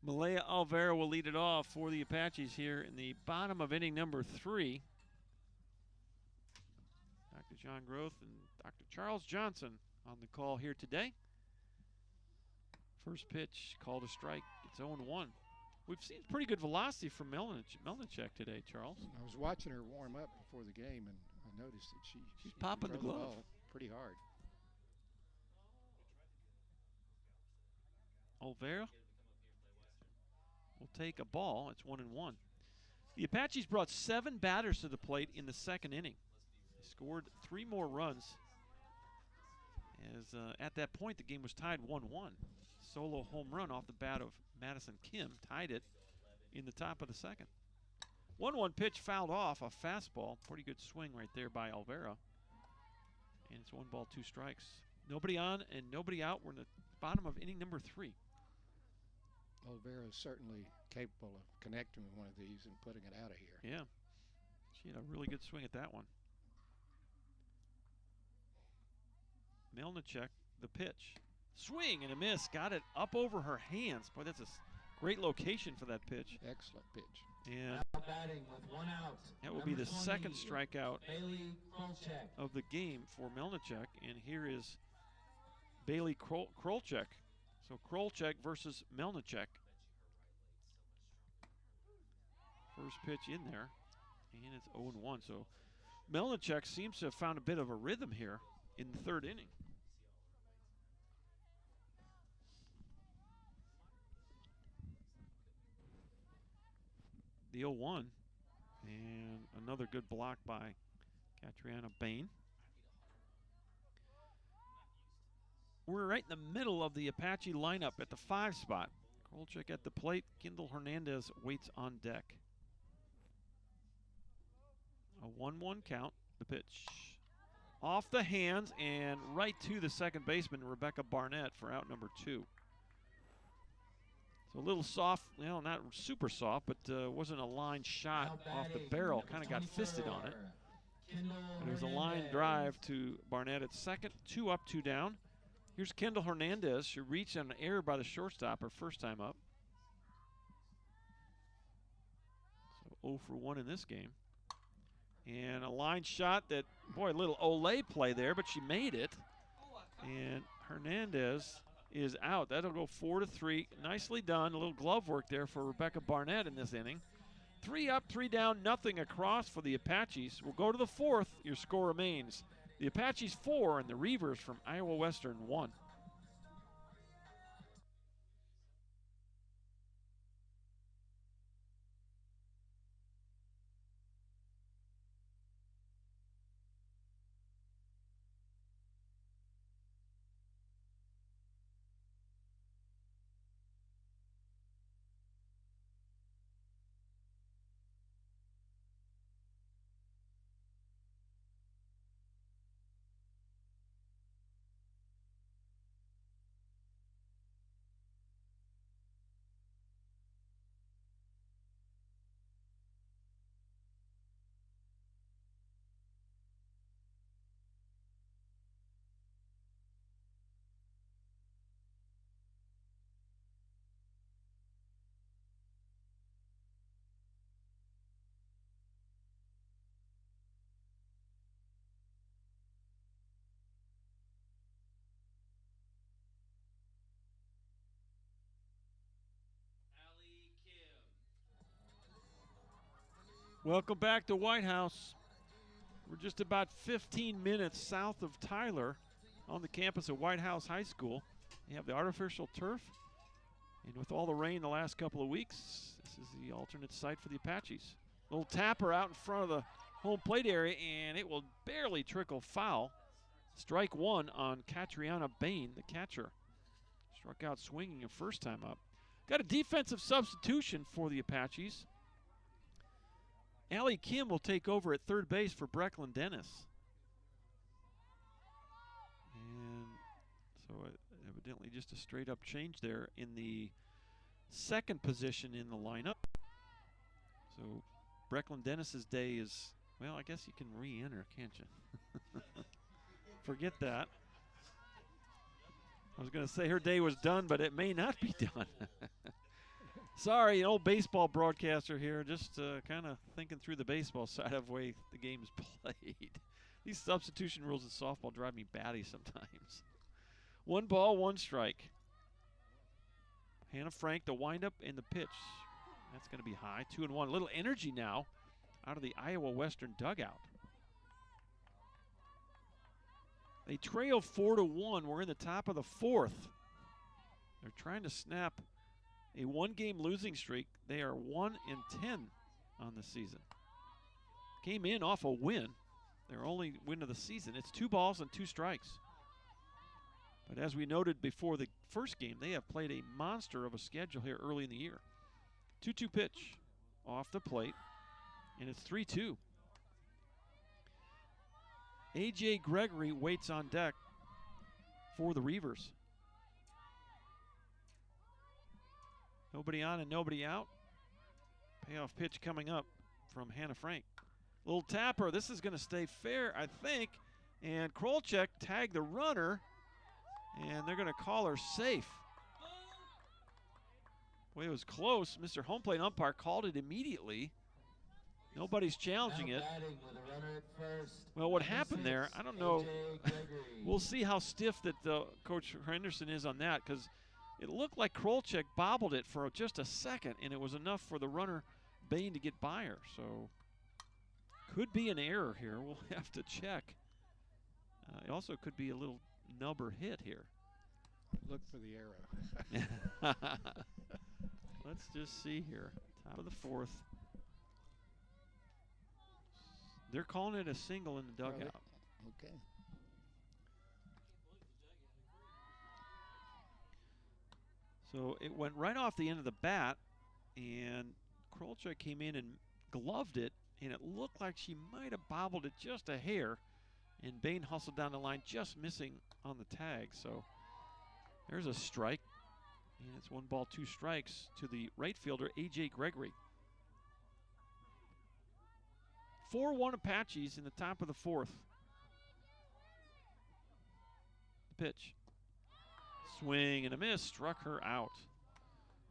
Speaker 1: Malaya Alvera will lead it off for the Apaches here in the bottom of inning number 3. Dr. John Groth and Dr. Charles Johnson on the call here today. First pitch, called a strike. It's 0-1. We've seen pretty good velocity from Melnichek today, Charles.
Speaker 3: I was watching her warm up before the game, and I noticed that she's
Speaker 1: popping the glove
Speaker 3: ball pretty hard.
Speaker 1: Alvera will take a ball. It's 1-1. The Apaches brought 7 batters to the plate in the second inning. They scored 3 more runs. As at that point, the game was tied 1-1. Solo home run off the bat of Madison Kim tied it in the top of the second. 1-1 pitch fouled off, a fastball. Pretty good swing right there by Alvera. And it's 1 ball, 2 strikes. Nobody on and nobody out. We're in the bottom of inning number 3.
Speaker 3: Alvera is certainly capable of connecting with one of these and putting it out of here.
Speaker 1: Yeah. She had a really good swing at that one. Melnichek, the pitch. Swing and a miss. Got it up over her hands. Boy, that's a great location for that pitch.
Speaker 3: Excellent pitch.
Speaker 1: And
Speaker 2: batting with 1 out.
Speaker 1: that will be the
Speaker 2: 20,
Speaker 1: second strikeout
Speaker 2: Bailey Krolchek.
Speaker 1: of the game for Melnichek. And here is Bailey Krolchek. So Krolchek versus Melnichek. First pitch in there, and it's 0-1. So Melnichek seems to have found a bit of a rhythm here in the third inning. The 0-1, and another good block by Catriona Bain. We're right in the middle of the Apache lineup at the 5 spot. Krolchek at the plate. Kendall Hernandez waits on deck. A 1-1 count. The pitch off the hands and right to the second baseman, Rebecca Barnett, for out number 2. So a little soft, well, not super soft, but wasn't a line shot off the barrel. Kind of got fisted on it. It was a line drive to Barnett at second. 2 up, 2 down. Here's Kendall Hernandez. She reached on an error by the shortstop her first time up. So 0 for 1 in this game. And a line shot that, boy, a little Olay play there, but she made it. And Hernandez is out. That'll go 4-3. Nicely done. A little glove work there for Rebecca Barnett in this inning. 3 up, 3 down, nothing across for the Apaches. We'll go to the 4th. Your score remains the Apaches 4 and the Reavers from Iowa Western 1. Welcome back to White House. We're just about 15 minutes south of Tyler on the campus of White House High School. You have the artificial turf, and with all the rain the last couple of weeks, this is the alternate site for the Apaches. Little tapper out in front of the home plate area, and it will barely trickle foul. Strike one on Catriona Bain, the catcher. Struck out swinging the first time up. Got a defensive substitution for the Apaches. Allie Kim will take over at third base for Brecklin Dennis. And so evidently just a straight up change there in the second position in the lineup. So Brecklin Dennis's day is, well, I guess you can re-enter, can't you? Forget that. I was going to say her day was done, but it may not be done. Sorry, an old baseball broadcaster here, just kind of thinking through the baseball side of the way the game is played. These substitution rules in softball drive me batty sometimes. 1 ball, 1 strike. Hannah Frank, the windup and the pitch. That's going to be high, 2-1. A little energy now out of the Iowa Western dugout. They trail 4-1. We're in the top of the fourth. They're trying to snap a 1-game losing streak. They are 1-10 on the season. Came in off a win. Their only win of the season. It's 2 balls and 2 strikes. But as we noted before the first game, they have played a monster of a schedule here early in the year. 2-2 pitch off the plate, and it's 3-2. A.J. Gregory waits on deck for the Reavers. Nobody on and nobody out. Payoff pitch coming up from Hannah Frank. Little tapper. This is going to stay fair, I think. And Krolchek tagged the runner, and they're going to call her safe. Boy, it was close. Mr. Home Plate umpire called it immediately. Nobody's challenging it. Well, what happened there, I don't know. We'll see how stiff that Coach Henderson is on that, because it looked like Krolchek bobbled it for just a second, and it was enough for the runner, Bain, to get by her. So could be an error here. We'll have to check. It also could be a little nubber hit here.
Speaker 3: Look for the arrow.
Speaker 1: Let's just see here. Top of the fourth. They're calling it a single in the dugout.
Speaker 3: Okay.
Speaker 1: So it went right off the end of the bat, and Krolchek came in and gloved it, and it looked like she might have bobbled it just a hair, and Bain hustled down the line, just missing on the tag. So there's a strike, and it's 1 ball, 2 strikes to the right fielder, A.J. Gregory. 4-1 Apaches in the top of the fourth. The pitch. Swing and a miss, struck her out.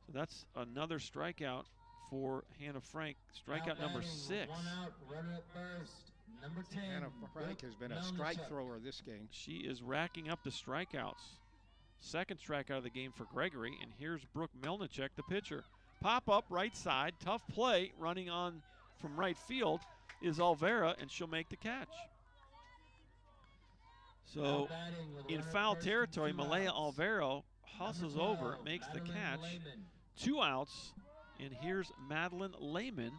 Speaker 1: So that's another strikeout for Hannah Frank. Strikeout number 6.
Speaker 2: 1 out, runner at first. Number 10.
Speaker 3: Hannah Frank has been a strike thrower this game.
Speaker 1: She is racking up the strikeouts. Second strikeout of the game for Gregory, and here's Brooke Melnichek, the pitcher. Pop up right side, tough play, running on from right field is Alvera, and she'll make the catch. So in foul territory, Malaya Alvero hustles over, makes the catch. 2 outs, and here's Madeline Lehman,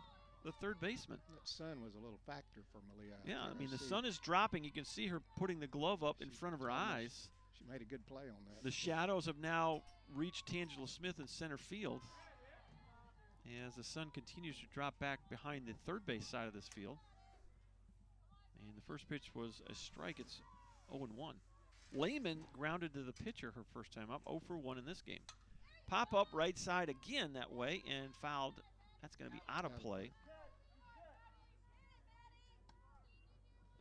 Speaker 1: the third baseman.
Speaker 3: That sun was a little factor for Malia.
Speaker 1: Yeah, I mean, the sun is dropping. You can see her putting the glove up in front of her eyes.
Speaker 3: She made a good play on that.
Speaker 1: The shadows have now reached Tangela Smith in center field as the sun continues to drop back behind the third base side of this field. And the first pitch was a strike. It's 0-1. Lehman grounded to the pitcher her first time up, 0 for 1 in this game. Pop up right side again that way and fouled. That's going to be out of play.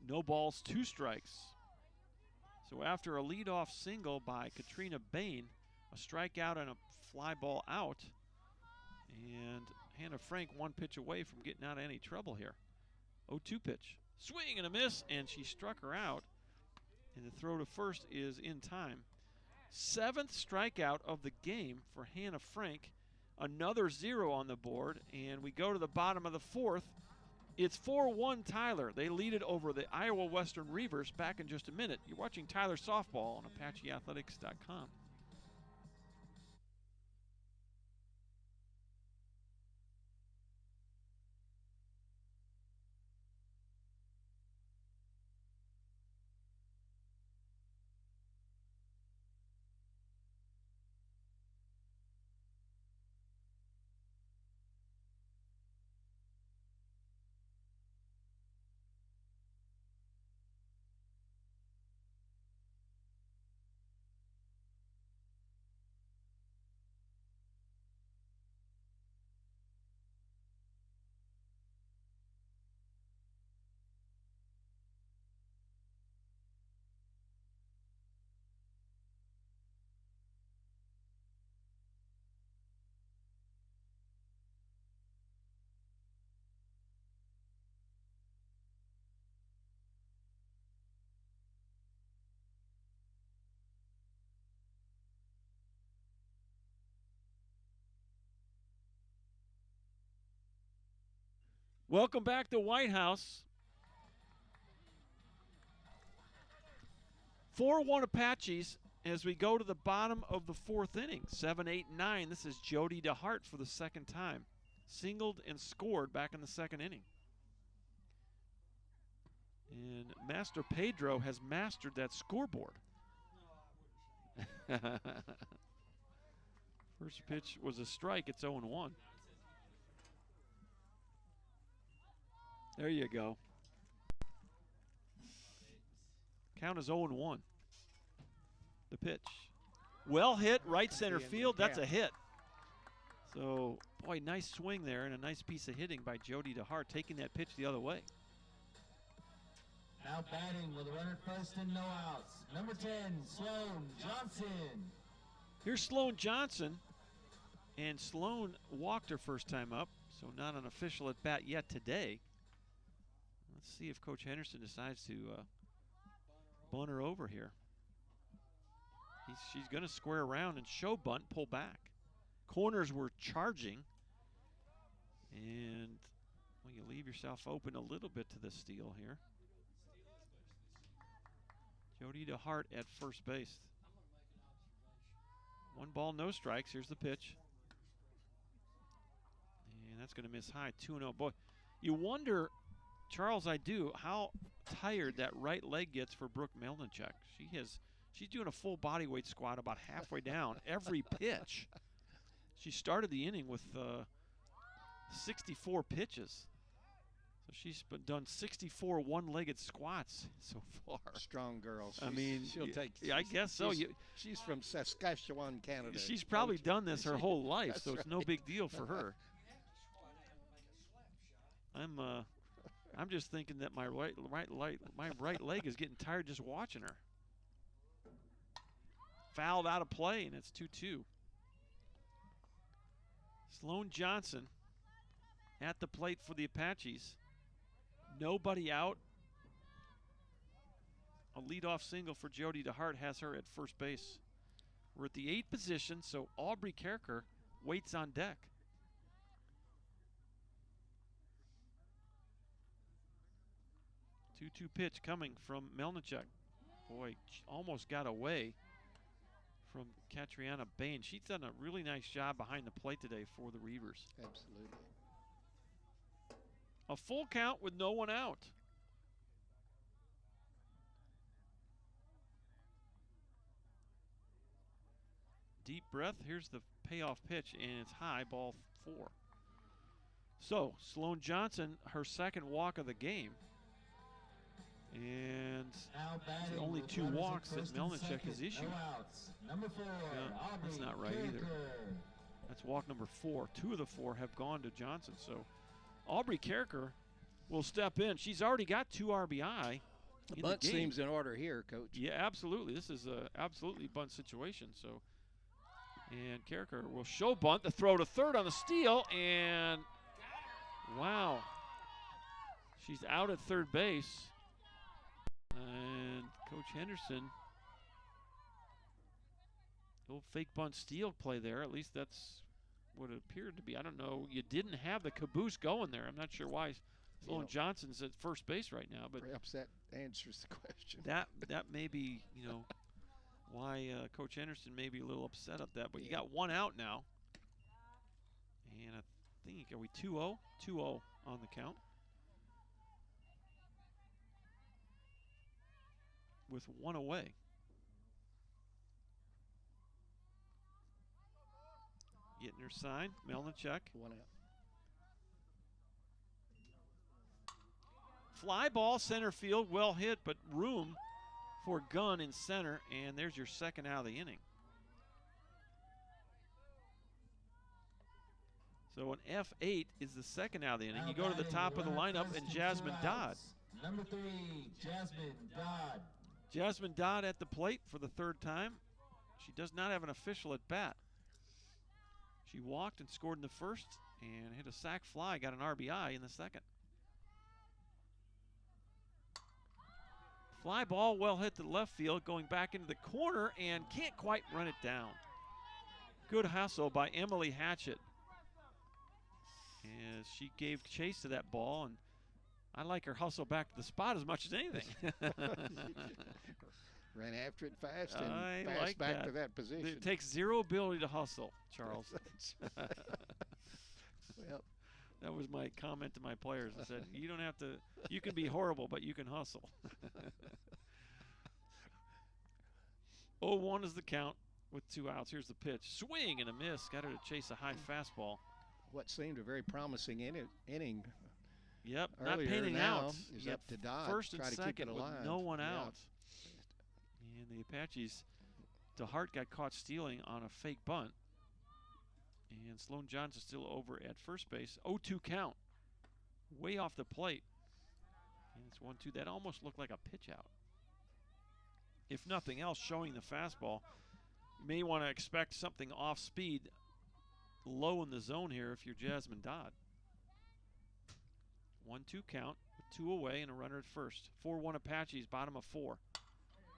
Speaker 1: No balls, 2 strikes. So after a leadoff single by Katrina Bain, a strikeout and a fly ball out, and Hannah Frank 1 pitch away from getting out of any trouble here. 0-2 pitch. Swing and a miss, and she struck her out. And the throw to first is in time. 7th strikeout of the game for Hannah Frank. Another 0 on the board, and we go to the bottom of the 4th. It's 4-1 Tyler. They lead it over the Iowa Western Reavers. Back in just a minute. You're watching Tyler Softball on ApacheAthletics.com. Welcome back to White House. 4-1 Apaches as we go to the bottom of the fourth inning. 7, 8, 9. This is Jody DeHart for the second time. Singled and scored back in the second inning. And Master Pedro has mastered that scoreboard. First pitch was a strike. It's 0-1. There you go. Count is 0-1. The pitch. Well hit, right center field. That's a hit. So, boy, nice swing there and a nice piece of hitting by Jody DeHart, taking that pitch the other way.
Speaker 2: Now batting with a runner at first and no outs. Number 10, Sloan Johnson.
Speaker 1: Here's Sloan Johnson. And Sloan walked her first time up, so not an official at bat yet today. Let's see if Coach Henderson decides to bunt her over here. She's going to square around and show bunt, pull back. Corners were charging. And well, you leave yourself open a little bit to the steal here. Jody DeHart at first base. 1 ball, no strikes. Here's the pitch. And that's going to miss high. 2-0. Boy, you wonder, Charles, I do, how tired that right leg gets for Brooke Melnichuk. She's doing a full body weight squat about halfway down every pitch. She started the inning with 64 pitches. So she's done 64 one-legged squats so far.
Speaker 3: Strong girl.
Speaker 1: I mean,
Speaker 3: she'll take.
Speaker 1: I guess so.
Speaker 3: She's from Saskatchewan, Canada.
Speaker 1: She's probably done this her whole life, so it's no big deal for her. I'm just thinking that my right leg is getting tired just watching her. Fouled out of play, and it's 2-2. Sloan Johnson at the plate for the Apaches. Nobody out. A leadoff single for Jody DeHart has her at first base. We're at the 8th position, so Aubrey Kerker waits on deck. Two-two pitch coming from Melnichuk. Boy, almost got away from Catriona Bain. She's done a really nice job behind the plate today for the Reavers.
Speaker 3: Absolutely.
Speaker 1: A full count with no one out. Deep breath. Here's the payoff pitch, and it's high, ball 4. So, Sloan Johnson, her second walk of the game. And the only 2 walks that Melnichuk has issued.
Speaker 2: Number 4,
Speaker 1: that's not right either. That's walk number 4. 2 of the 4 have gone to Johnson. So Aubrey Kerker will step in. She's already got 2 RBI.
Speaker 3: The bunt seems in order here, Coach.
Speaker 1: Yeah, absolutely. This is a absolutely bunt situation. So, and Kerker will show bunt. The throw to third on the steal, and wow, she's out at third base. And Coach Henderson, little fake bunt steal play there. At least that's what it appeared to be. I don't know. You didn't have the caboose going there. I'm not sure why Sloan Johnson's at first base right now, but
Speaker 3: perhaps that answers the question.
Speaker 1: That may be, why Coach Henderson may be a little upset at that. But you got one out now. And I think, are we 2-0? 2-0 on the count. With one away. Getting her sign. Melnichuk.
Speaker 3: One out.
Speaker 1: Fly ball, center field, well hit, but room for Gunn in center, and there's your second out of the inning. So an F8 is the second out of the inning. You go to the top of the lineup, and Jasmine Dodd.
Speaker 2: Number 3, Jasmine Dodd.
Speaker 1: Jasmine Dodd at the plate for the third time. She does not have an official at bat. She walked and scored in the first and hit a sac fly, got an RBI in the second. Fly ball well hit to left field, going back into the corner and can't quite run it down. Good hustle by Emily Hatchett as she gave chase to that ball, and I like her hustle back to the spot as much as anything.
Speaker 3: Ran after it fast and
Speaker 1: I
Speaker 3: fast
Speaker 1: like
Speaker 3: back
Speaker 1: that.
Speaker 3: to that position.
Speaker 1: It takes zero ability to hustle, Charles.
Speaker 3: Well,
Speaker 1: that was my comment to my players. I said, you don't have to, you can be horrible, but you can hustle. 0-1 is the count with 2 outs. Here's the pitch. Swing and a miss. Got her to chase a high fastball.
Speaker 3: what seemed a very promising inning.
Speaker 1: Yep, not
Speaker 3: Earlier
Speaker 1: painting
Speaker 3: now
Speaker 1: out.
Speaker 3: is
Speaker 1: Yep,
Speaker 3: up to Dodd.
Speaker 1: first and
Speaker 3: try to keep
Speaker 1: second
Speaker 3: it
Speaker 1: with
Speaker 3: alive.
Speaker 1: no one
Speaker 3: Yeah.
Speaker 1: out. And the Apaches, DeHart got caught stealing on a fake bunt. And Sloan Johnson still over at first base. 0-2 count. Way off the plate. And it's 1-2. That almost looked like a pitch out. If nothing else, showing the fastball. You may want to expect something off speed, low in the zone here if you're Jasmine Dodd. 1-2 count with 2 away and a runner at first. 4-1 Apaches, bottom of 4.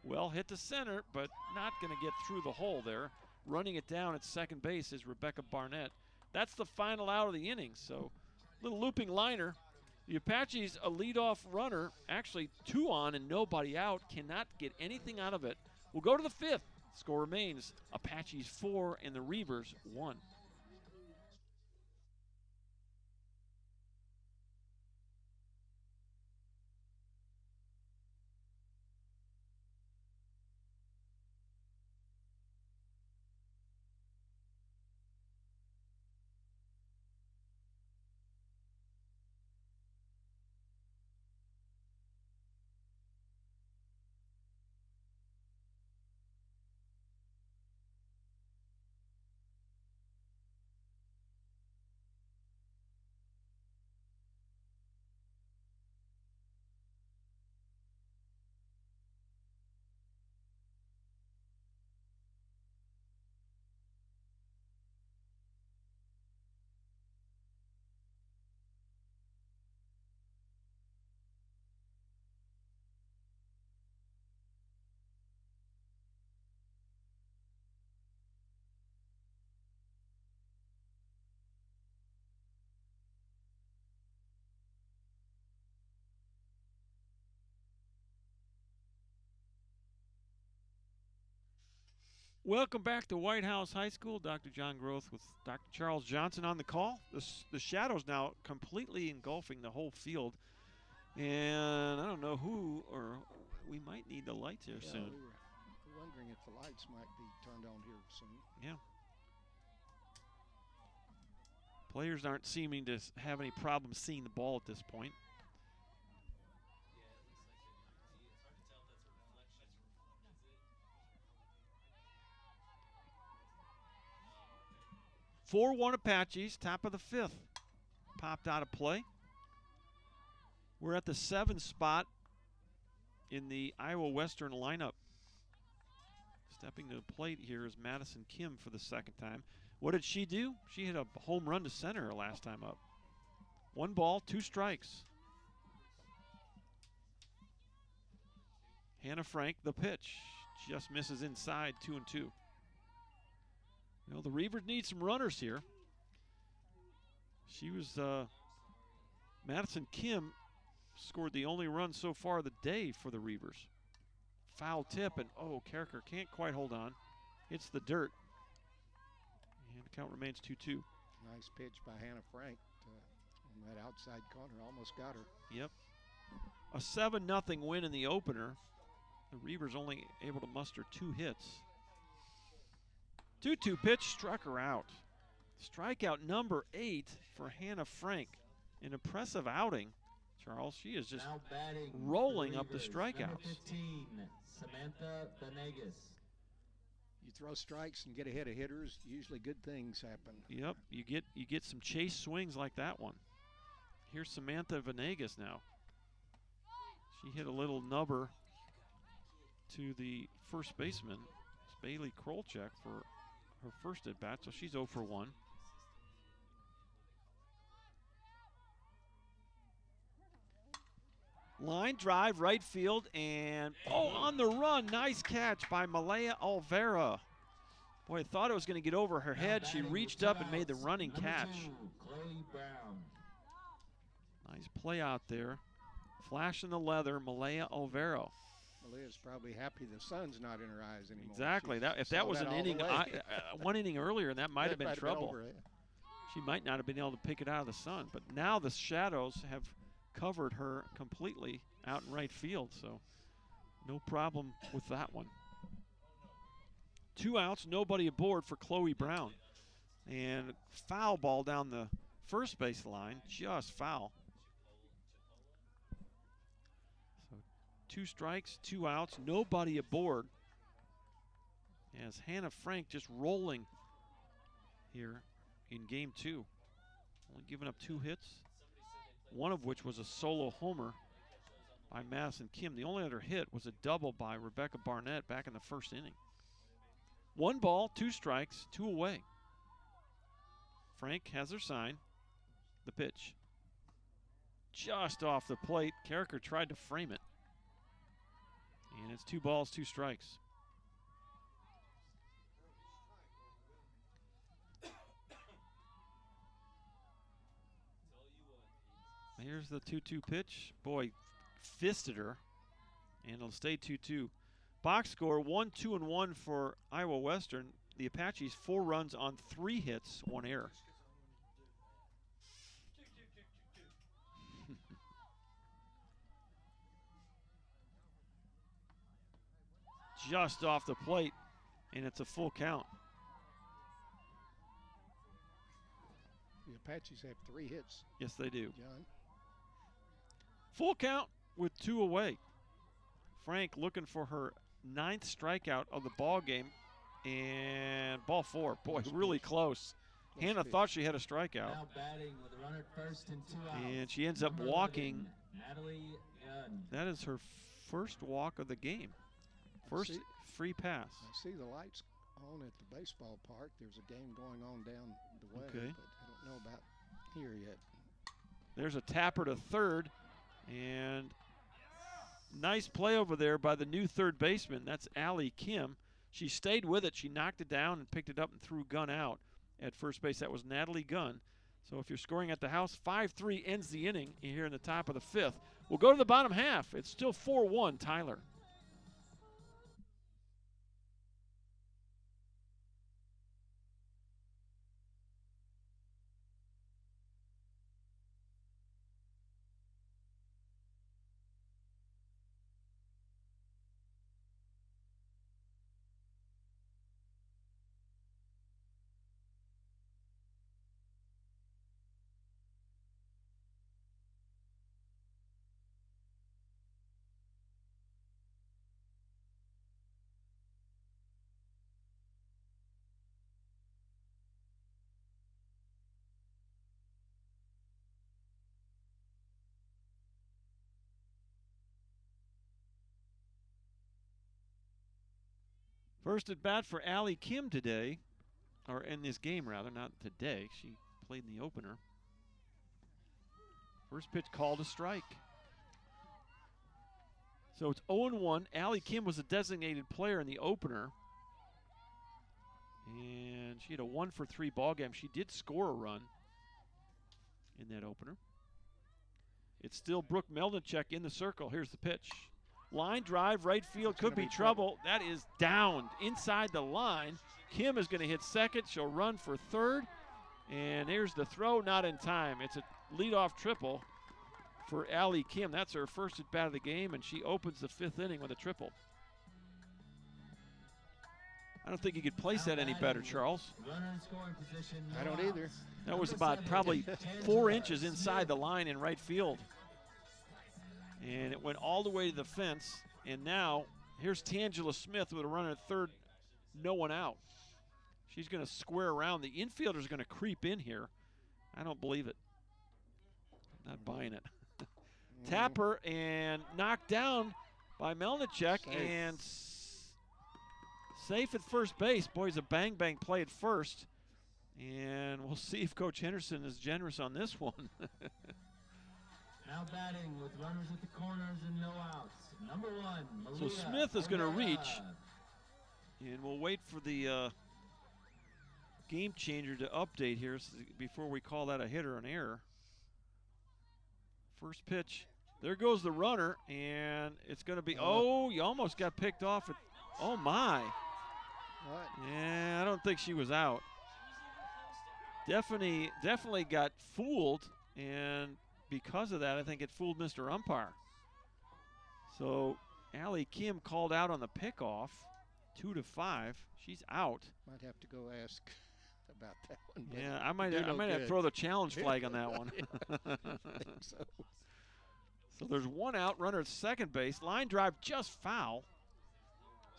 Speaker 1: Well hit to center, but not going to get through the hole there. Running it down at second base is Rebecca Barnett. That's the final out of the inning. So, little looping liner. The Apaches, a leadoff runner, actually 2 on and nobody out, cannot get anything out of it. We'll go to the 5th. Score remains Apaches 4 and the Reavers 1. Welcome back to White House High School. Dr. John Groth with Dr. Charles Johnson on the call. The shadows now completely engulfing the whole field. And I don't know who, or we might need the lights here soon.
Speaker 3: We were wondering if the lights might be turned on here soon.
Speaker 1: Yeah. Players aren't seeming to have any problem seeing the ball at this point. Four 4-1 Apaches, top of the 5th. Popped out of play. We're at the 7th spot in the Iowa Western lineup. Stepping to the plate here is Madison Kim for the second time. What did she do? She hit a home run to center her last time up. 1 ball, 2 strikes. Hannah Frank, the pitch. Just misses inside, 2-2. You know, the Reavers need some runners here. She was Madison Kim scored the only run so far of the day for the Reavers. Foul tip, and oh, Carricker can't quite hold on. Hits the dirt. And the count remains 2-2.
Speaker 3: Nice pitch by Hannah Frank on that outside corner. Almost got her.
Speaker 1: Yep. A 7-0 win in the opener. The Reavers only able to muster 2 hits. 2-2 pitch, struck her out. Strikeout number 8 for Hannah Frank. An impressive outing, Charles. She is just rolling up the strikeouts.
Speaker 2: Number 15, Samantha Venegas.
Speaker 3: You throw strikes and get ahead of hitters, usually good things happen.
Speaker 1: Yep, you get some chase swings like that one. Here's Samantha Venegas now. She hit a little nubber to the first baseman, Bailey Krolchek, for her first at bat, so she's 0 for 1. Line drive, right field, and on the run, nice catch by Malaya Olvera. Boy, I thought it was going to get over her head. She reached up and made the running catch.
Speaker 2: Chloe Brown.
Speaker 1: Nice play out there. Flash in the leather, Malaya Olvera.
Speaker 3: Malia's probably happy the sun's not in her eyes anymore.
Speaker 1: Exactly. If that was an inning, one inning earlier, that might have been trouble. She might not have been able to pick it out of the sun. But now the shadows have covered her completely out in right field, so no problem with that one. 2 outs, nobody aboard for Chloe Brown. And foul ball down the first base line, just foul. So 2 strikes, 2 outs, nobody aboard. As Hannah Frank just rolling here in game 2. Only giving up 2 hits, one of which was a solo homer by Madison Kim. The only other hit was a double by Rebecca Barnett back in the first inning. 1 ball, 2 strikes, 2 away. Frank has her sign. The pitch. Just off the plate. Carricker tried to frame it. And it's 2 balls, 2 strikes. Here's the 2-2 pitch. Boy, fisted her. And it'll stay 2-2. Box score 1-2-1 for Iowa Western. The Apaches 4 runs on 3 hits, 1 error. Just off the plate, and it's a full count.
Speaker 3: The Apaches have 3 hits.
Speaker 1: Yes, they do.
Speaker 3: John.
Speaker 1: Full count with 2 away. Frank looking for her 9th strikeout of the ball game, and ball 4. Boy, really close. Hannah thought she had a strikeout.
Speaker 2: Now batting with a runner at first and 2 outs.
Speaker 1: And she ends up walking.
Speaker 2: Natalie Gunn.
Speaker 1: That is her first walk of the game. First free pass.
Speaker 3: I see the lights on at the baseball park. There's a game going on down the way,
Speaker 1: Okay.
Speaker 3: but I don't know about here yet.
Speaker 1: There's a tapper to third, and nice play over there by the new third baseman. That's Allie Kim. She stayed with it. She knocked it down and picked it up and threw Gunn out at first base. That was Natalie Gunn. So if you're scoring at the house, 5-3 ends the inning here in the top of the 5th. We'll go to the bottom half. It's still 4-1 Tyler. First at bat for Allie Kim today, or in this game rather, not today. She played in the opener. First pitch called a strike. So it's 0-1. Allie Kim was a designated player in the opener. And she had a 1-for-3 ball game. She did score a run in that opener. It's still Brooke Melnichuk in the circle. Here's the pitch. Line drive, right field, could be trouble. That is downed inside the line. Kim is going to hit second. She'll run for third. And here's the throw, not in time. It's a leadoff triple for Allie Kim. That's her first at bat of the game, and she opens the 5th inning with a triple. I don't think you could place that any better, Charles.
Speaker 3: I don't either.
Speaker 1: That was about probably 4 inches inside the line in right field. And it went all the way to the fence. And now here's Tangela Smith with a runner at third, no one out. She's going to square around. The infielder's going to creep in here. I don't believe it. Not buying it. Tapper and knocked down by Melnichuk and safe at first base. Boy, it's a bang-bang play at first. And we'll see if Coach Henderson is generous on this one.
Speaker 2: Now batting with runners at the corners and no outs. Number 1,
Speaker 1: So Smith is going to reach. And we'll wait for the game changer to update here before we call that a hit or an error. First pitch. There goes the runner, and it's going to be, oh, you almost got picked off. Oh, my.
Speaker 3: What?
Speaker 1: Yeah, I don't think she was out. Definitely got fooled, and because of that, I think it fooled Mr. Umpire. So Allie Kim called out on the pickoff, 2-5. She's out.
Speaker 3: Might have to go ask about that one.
Speaker 1: Yeah, I might have to throw the challenge flag on that one.
Speaker 3: I think so.
Speaker 1: So there's one out, runner at second base. Line drive just foul.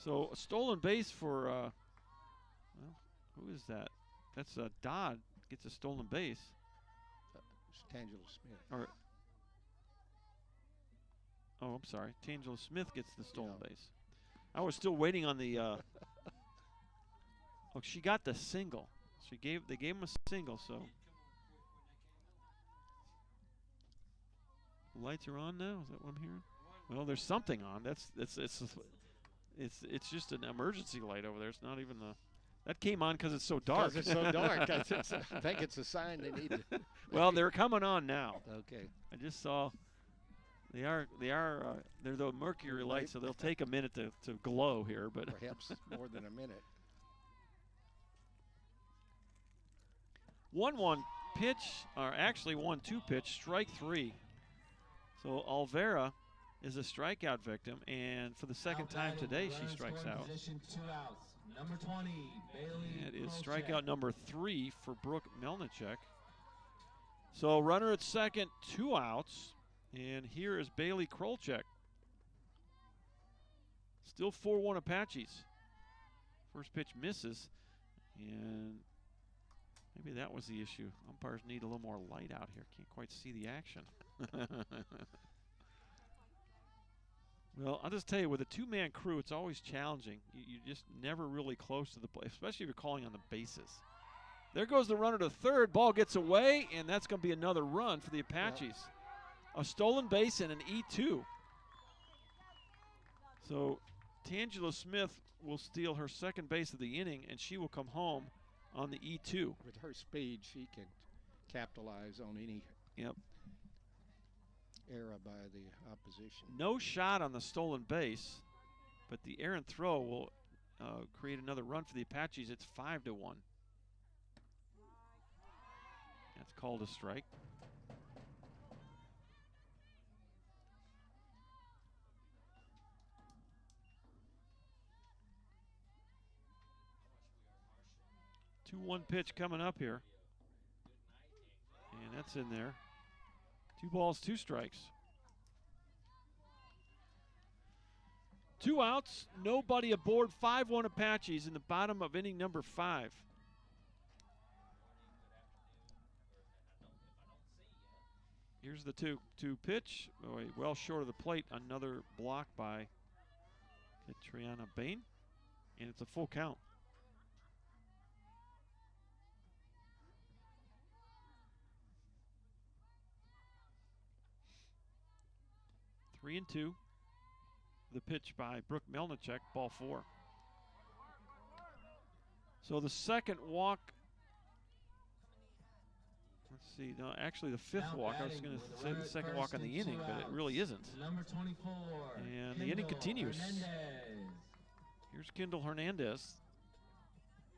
Speaker 1: So a stolen base for, well, who is that? That's Dodd gets a stolen base.
Speaker 3: It's Tangela Smith.
Speaker 1: I'm sorry. Tangela Smith gets the stolen base. I was still waiting on the. Oh, she got the single. They gave him a single. So the lights are on now. Is that what I'm hearing? Well, there's something on. It's just an emergency light over there. It's not even the. That came on because it's so dark.
Speaker 3: Because it's so dark. I think it's a sign they need to.
Speaker 1: Well, they're coming on now.
Speaker 3: Okay.
Speaker 1: I just saw. They're the mercury lights, so they'll take a minute to glow here, but
Speaker 3: perhaps more than a minute.
Speaker 1: 1-1 pitch, or actually 1-2 pitch, strike 3. So Olvera is a strikeout victim, and for the second time today, she strikes out.
Speaker 2: Number 20, Bailey.
Speaker 1: It is strikeout number 3 for Brooke Melnichuk. So runner at second, 2 outs. And here is Bailey Krolchek. Still 4-1 Apaches. First pitch misses. And maybe that was the issue. Umpires need a little more light out here. Can't quite see the action. Well, I'll just tell you, with a 2-man crew, it's always challenging. You're just never really close to the play, especially if you're calling on the bases. There goes the runner to third. Ball gets away, and that's going to be another run for the Apaches. Yep. A stolen base and an E2. So Tangela Smith will steal her second base of the inning, and she will come home on the E2.
Speaker 3: With her speed, she can capitalize on any error by the opposition.
Speaker 1: No shot on the stolen base, but the errant throw will create another run for the Apaches. It's 5-1. That's called a strike. Two-one pitch coming up here. And that's in there. 2 balls, 2 strikes. 2 outs, nobody aboard. 5-1 Apaches in the bottom of inning number 5. Here's the 2 pitch. Oh, well short of the plate. Another block by Katriana Bain. And it's a full count. Three and 2. The pitch by Brooke Melnichuk, ball 4. So the second walk. Let's see. No, actually, the fifth walk. I was going to say the second walk on the inning, but it really isn't.
Speaker 2: Number 24.
Speaker 1: And the inning continues.
Speaker 2: Hernandez.
Speaker 1: Here's Kendall Hernandez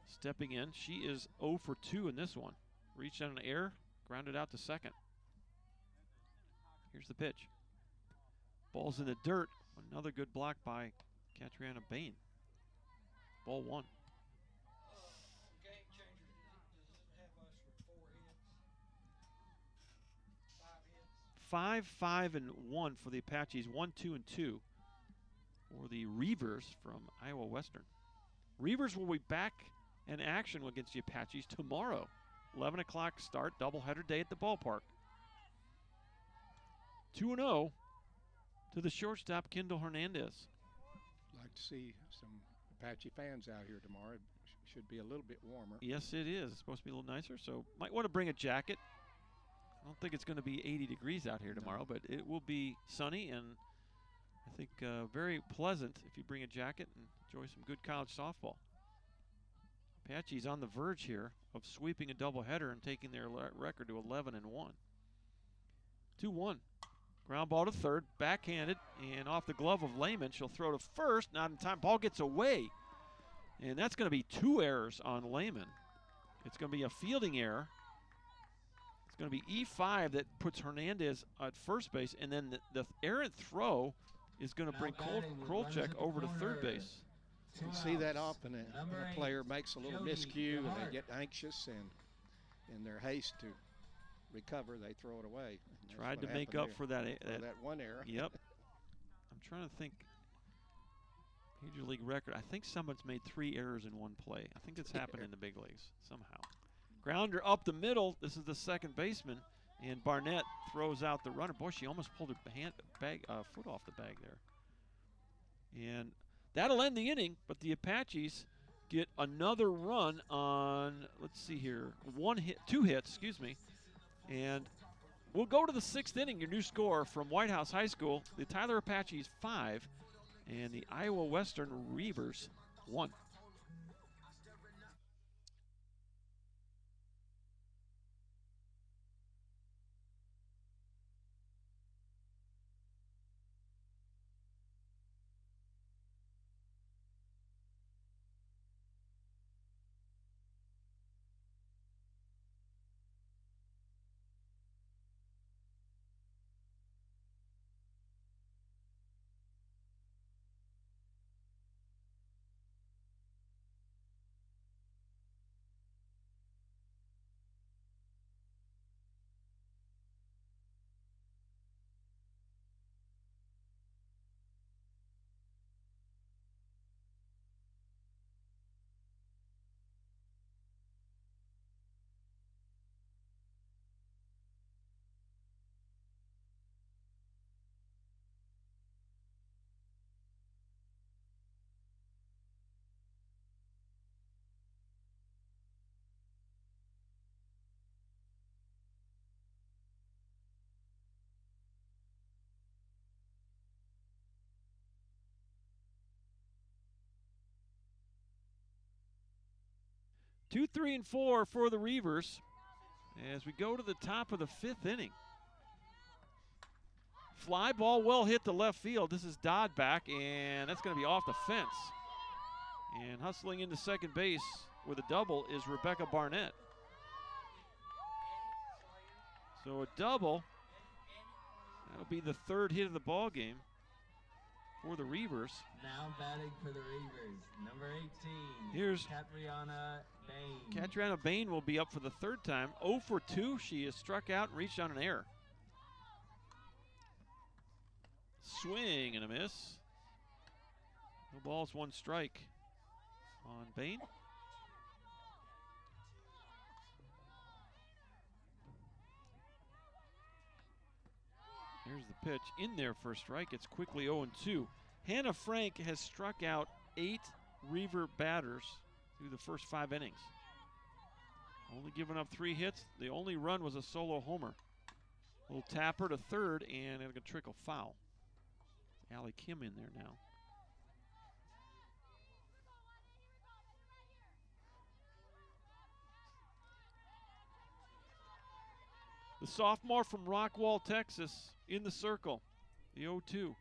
Speaker 1: stepping in. She is 0 for 2 in this one. Reached on an error, grounded out to second. Here's the pitch. Ball's in the dirt. Another good block by Catriona Bain. Ball 1. 5-5-1 for the Apaches. 1-2-2 for the Reavers from Iowa Western. Reavers will be back in action against the Apaches tomorrow. 11 o'clock start, doubleheader day at the ballpark. 2-0 to the shortstop, Kendall Hernandez.
Speaker 3: Like to see some Apache fans out here tomorrow. It should be a little bit warmer.
Speaker 1: Yes, it is. It's supposed to be a little nicer, so might want to bring a jacket. I don't think it's going to be 80 degrees out here tomorrow, but it will be sunny and I think very pleasant if you bring a jacket and enjoy some good college softball. Apache's on the verge here of sweeping a doubleheader and taking their record to 11-1. 2-1. Ground ball to third, backhanded, and off the glove of Lehman. She'll throw to first, not in time. Ball gets away, and that's going to be 2 errors on Lehman. It's going to be a fielding error. It's going to be E5 that puts Hernandez at first base, and then the errant throw is going to bring Krolchek over to third base.
Speaker 3: You see that often. A player makes a little miscue, and they get anxious, and in their haste to recover, they throw it away.
Speaker 1: Tried to make up for that
Speaker 3: one error.
Speaker 1: Yep. I'm trying to think. Major League record. I think someone's made 3 errors in one play. I think it's happened in the big leagues somehow. Grounder up the middle. This is the second baseman, and Barnett throws out the runner. Boy, she almost pulled her foot off the bag there. And that'll end the inning, but the Apaches get another run on, let's see here, 2 hits, and we'll go to the 6th inning. Your new score from White House High School, the Tyler Apaches 5 and the Iowa Western Reavers 1. Two, 3, and 4 for the Reavers as we go to the top of the 5th inning. Fly ball well hit to left field. This is Dodd back, and that's going to be off the fence. And hustling into second base with a double is Rebecca Barnett. So a double. That'll be the 3rd hit of the ball game for the Reavers.
Speaker 2: Now batting for the Reavers, number 18.
Speaker 1: Here's
Speaker 2: Catriona Bain.
Speaker 1: Catriona Bain will be up for the 3rd time. 0 for 2. She is struck out and reached on an error. Swing and a miss. No balls, 1 strike on Bain. Here's the pitch in there for a strike. It's quickly 0-2. Hannah Frank has struck out 8 Reaver batters through the first 5 innings. Only giving up 3 hits. The only run was a solo homer. Little tapper to third, and it'll trickle foul. Allie Kim in there now. The sophomore from Rockwall, Texas, in the circle. The 0-2.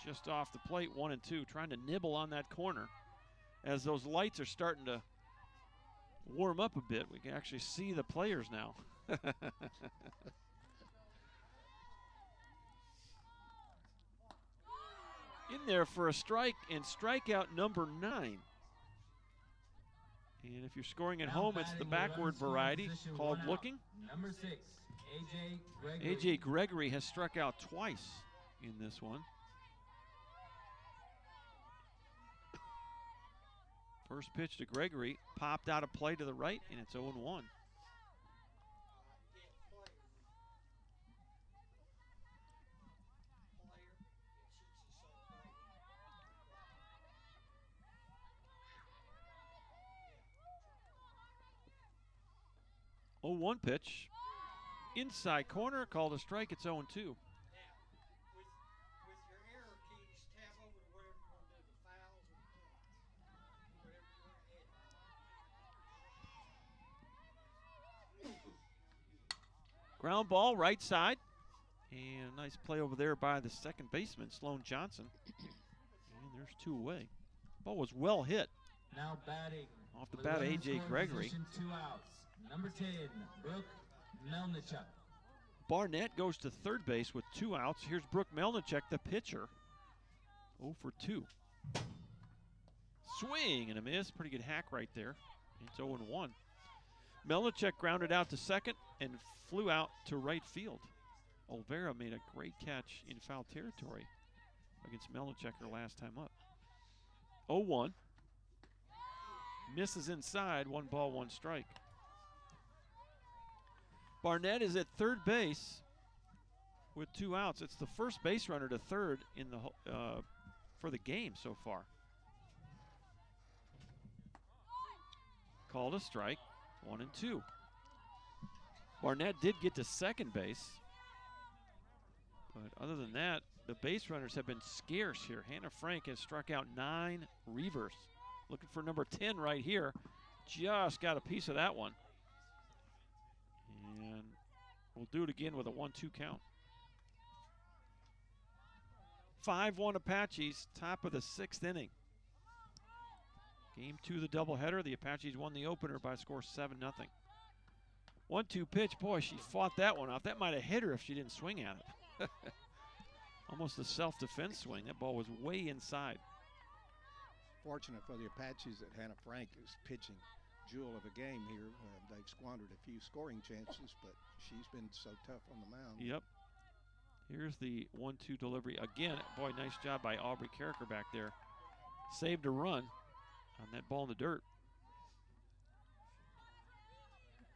Speaker 1: Just off the plate, 1-2, trying to nibble on that corner. As those lights are starting to warm up a bit, we can actually see the players now. In there for a strike and strikeout number 9. And if you're scoring at home, it's the backward variety called looking.
Speaker 2: Number 6, A.J. Gregory.
Speaker 1: A.J. Gregory has struck out twice in this one. First pitch to Gregory, popped out of play to the right, and it's 0-1. Oh, 1 pitch. Inside corner, called a strike. It's 0-2.
Speaker 4: With your arrow keys, tab over to wherever you want to do the fouls or points. Whatever you want to hit.
Speaker 1: Ground ball, right side. And a nice play over there by the second baseman, Sloan Johnson. And there's 2 away. Ball was well hit.
Speaker 2: Now batting.
Speaker 1: Off the bat, A.J. Gregory.
Speaker 2: 2 outs. Number 10, Brooke Melnichuk.
Speaker 1: Barnett goes to third base with 2 outs. Here's Brooke Melnichuk, the pitcher. 0-2. Swing and a miss. Pretty good hack right there. It's 0-1. Melnichuk grounded out to second and flew out to right field. Olvera made a great catch in foul territory against Melnichuk her last time up. 0-1. Misses inside. 1 ball, 1 strike. Barnett is at third base with 2 outs. It's the first base runner to third in the for the game so far. Called a strike, 1-2. Barnett did get to second base, but other than that, the base runners have been scarce here. Hannah Frank has struck out 9 Reavers. Looking for number 10 right here. Just got a piece of that one. And we'll do it again with a 1-2 count. 5-1 Apaches, top of the 6th inning. Game 2 the doubleheader. The Apaches won the opener by a score 7-0. 1-2 pitch. Boy, she fought that one off. That might have hit her if she didn't swing at it. Almost a self-defense swing. That ball was way inside.
Speaker 3: Fortunate for the Apaches that Hannah Frank is pitching jewel of a game here. They've squandered a few scoring chances, but she's been so tough on the mound.
Speaker 1: Yep. Here's the 1-2 delivery. Again, boy, nice job by Aubrey Carricker back there. Saved a run on that ball in the dirt.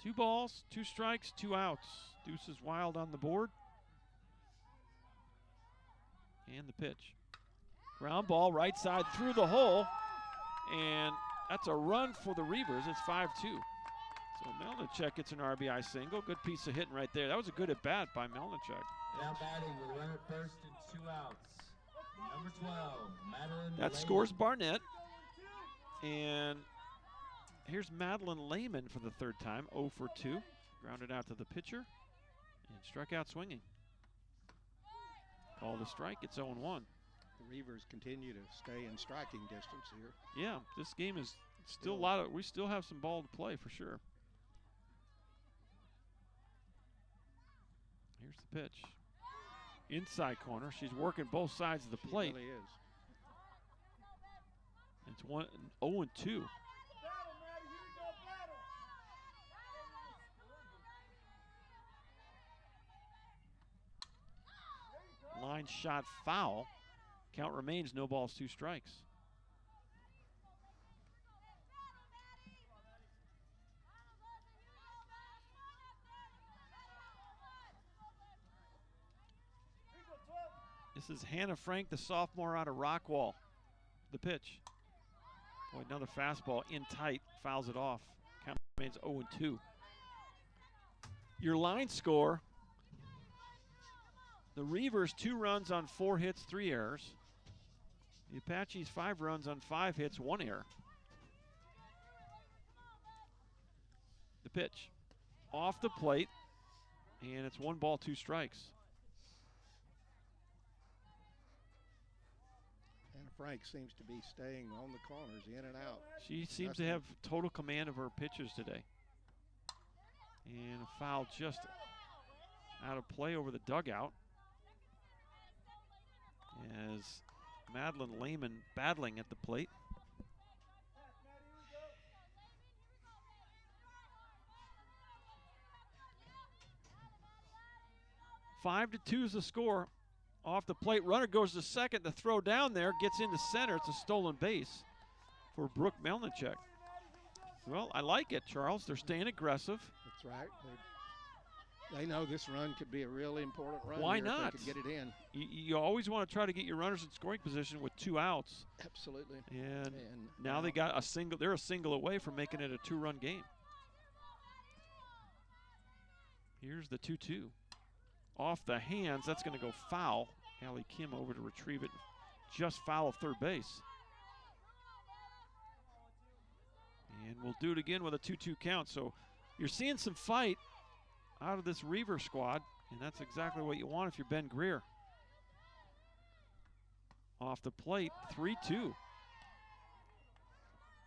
Speaker 1: 2 balls, 2 strikes, 2 outs. Deuces Wild on the board. And the pitch. Ground ball, right side through the hole. And that's a run for the Reavers. It's 5-2. So Melnichuk gets an RBI single. Good piece of hitting right there. That was a good at-bat by Melnichuk.
Speaker 2: Now batting with runner at first and 2 outs. Number 12, Madeline
Speaker 1: That
Speaker 2: Lehman.
Speaker 1: scores Barnett. And here's Madeline Lehman for the 3rd time, 0-2. Grounded out to the pitcher and struck out swinging. Called a strike, it's 0-1.
Speaker 3: The Reavers continue to stay in striking distance here.
Speaker 1: Yeah, this game is still a lot of, we still have some ball to play for sure. Here's the pitch. Inside corner, she's working both sides of the plate.
Speaker 3: She really is.
Speaker 1: It's 0-2. Line shot foul. Count remains, no balls, 2 strikes. This is Hannah Frank, the sophomore out of Rockwall. The pitch. Boy, another fastball in tight, fouls it off. Count remains 0-2. Your line score: the Reavers 2 runs on 4 hits, 3 errors. The Apaches 5 runs on 5 hits, 1 error. The pitch. Off the plate, And it's 1 ball, 2 strikes.
Speaker 3: And Frank seems to be staying on the corners, in and out.
Speaker 1: She seems to have total command of her pitches today. And a foul just out of play over the dugout, as Madeline Lehman battling at the plate. Five to 2 is the score. Off the plate, runner goes to second. The throw down there gets into center. It's a stolen base for Brooke Melnichek. Well, I like it, Charles. They're staying aggressive.
Speaker 3: That's right. They know this run could be a really important run.
Speaker 1: Why
Speaker 3: here
Speaker 1: not?
Speaker 3: If they could get it in.
Speaker 1: You always want to try to get your runners in scoring position with 2 outs.
Speaker 3: Absolutely.
Speaker 1: And now they got a single. They're a single away from making it a 2-run game. Here's the 2-2. Off the hands, that's going to go foul. Allie Kim over to retrieve it. Just foul of third base. And we'll do it again with a 2-2 count. So you're seeing some fight out of this Reaver squad, and that's exactly what you want if you're Ben Greer. Off the plate, 3-2.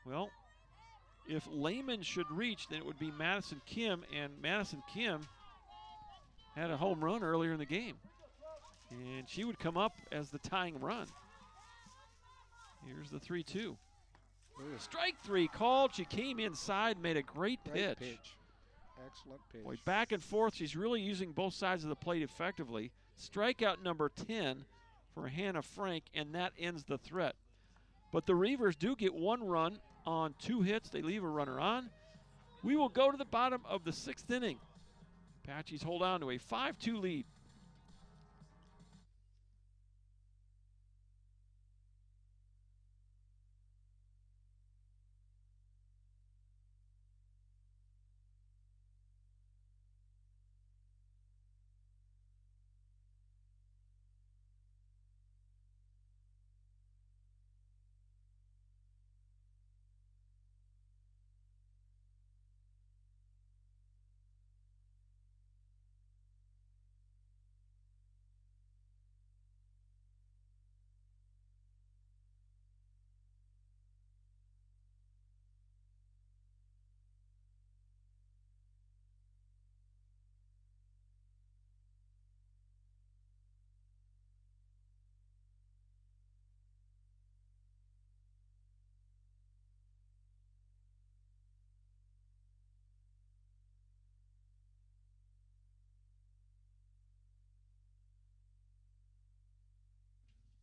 Speaker 1: Well, if Lehman should reach, then it would be Madison Kim, and Madison Kim had a home run earlier in the game. And she would come up as the tying run. Here's the 3-2. Strike 3 called. She came inside, made a great pitch.
Speaker 3: Excellent pitch.
Speaker 1: Boy, back and forth. She's really using both sides of the plate effectively. Strikeout number 10 for Hannah Frank, and that ends the threat. But the Reavers do get 1 run on 2 hits. They leave a runner on. We will go to the bottom of the 6th inning. Apaches hold on to a 5-2 lead.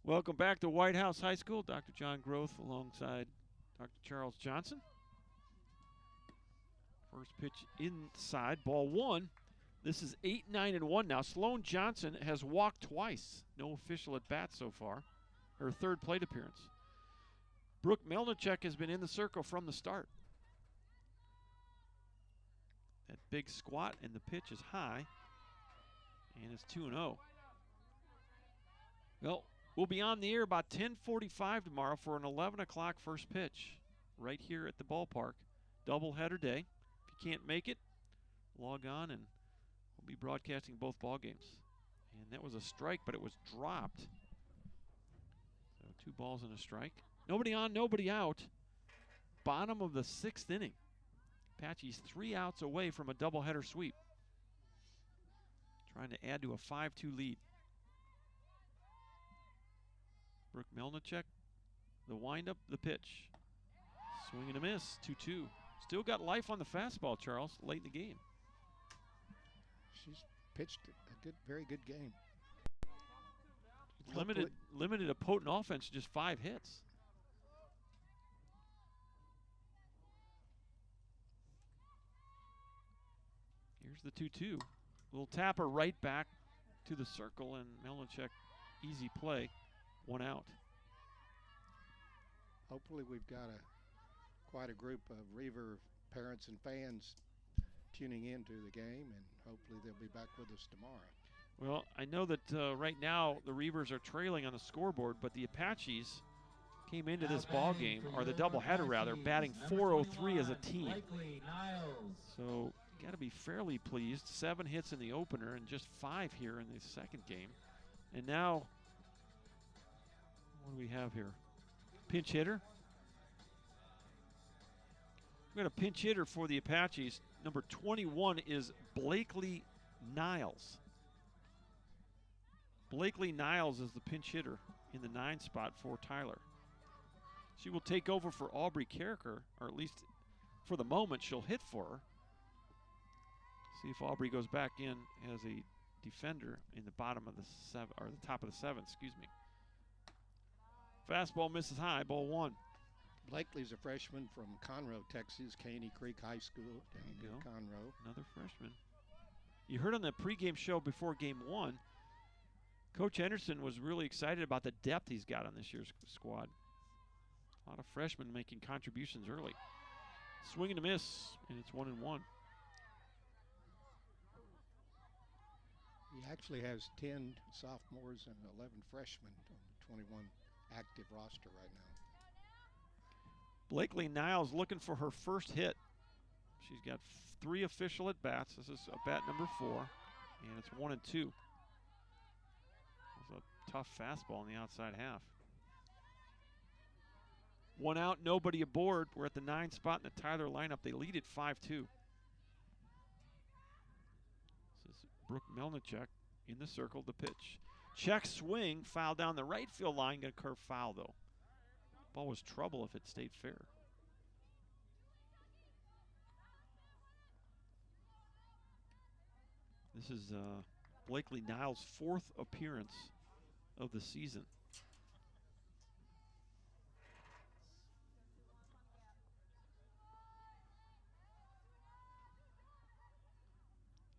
Speaker 1: Welcome back to White House High School. Dr. John Groth alongside Dr. Charles Johnson. First pitch inside, ball 1. This is 8-9-1 now. Sloan Johnson has walked twice. No official at bat so far. Her 3rd plate appearance. Brooke Melnichek has been in the circle from the start. That big squat, and the pitch is high. And it's 2-0. Well, we'll be on the air about 10:45 tomorrow for an 11 o'clock first pitch right here at the ballpark. Doubleheader day. If you can't make it, log on and we'll be broadcasting both ball games. And that was a strike, but it was dropped. So 2 balls and a strike. Nobody on, nobody out. Bottom of the 6th inning. Apaches 3 outs away from a doubleheader sweep. Trying to add to a 5-2 lead. Brooke Melnichek, the windup, the pitch. Swing and a miss, 2-2. Still got life on the fastball, Charles, late in the game.
Speaker 3: She's pitched a good, very good game.
Speaker 1: Limited a potent offense, just 5 hits. Here's the 2-2. Little tapper right back to the circle, and Melnichek, easy play. 1 out.
Speaker 3: Hopefully we've got quite a group of Reaver parents and fans tuning into the game, and hopefully they'll be back with us tomorrow.
Speaker 1: Well, I know that right now the Reavers are trailing on the scoreboard, but the Apaches came into this ball game, or the doubleheader rather, batting .403 as a team. So got to be fairly pleased. 7 hits in the opener and just 5 here in the second game. And now, what do we have here? Pinch hitter. We got a pinch hitter for the Apaches. Number 21 is Blakely Niles. Blakely Niles is the pinch hitter in the 9 spot for Tyler. She will take over for Aubrey Carricker, or at least for the moment, she'll hit for her. See if Aubrey goes back in as a defender in the bottom of the 7, or the top of the 7th, excuse me. Fastball misses high, ball 1.
Speaker 3: Blakely's a freshman from Conroe, Texas, Caney Creek High School down in Conroe.
Speaker 1: Another freshman. You heard on the pregame show before game 1, Coach Henderson was really excited about the depth he's got on this year's squad. A lot of freshmen making contributions early. Swing and a miss, and it's 1-1.
Speaker 3: He actually has 10 sophomores and 11 freshmen on the 21 active roster right now.
Speaker 1: Blakely Niles looking for her first hit. She's got 3 official at bats. This is at-bat number 4, and it's 1-2. It was a tough fastball in the outside half. 1 out, nobody aboard. We're at the 9 spot in the Tyler lineup. They lead it 5-2. This is Brooke Melnichuk in the circle, the pitch. Check swing, foul down the right field line. Going to curve foul, though. Ball was trouble if it stayed fair. This is Blakely Niles' 4th appearance of the season.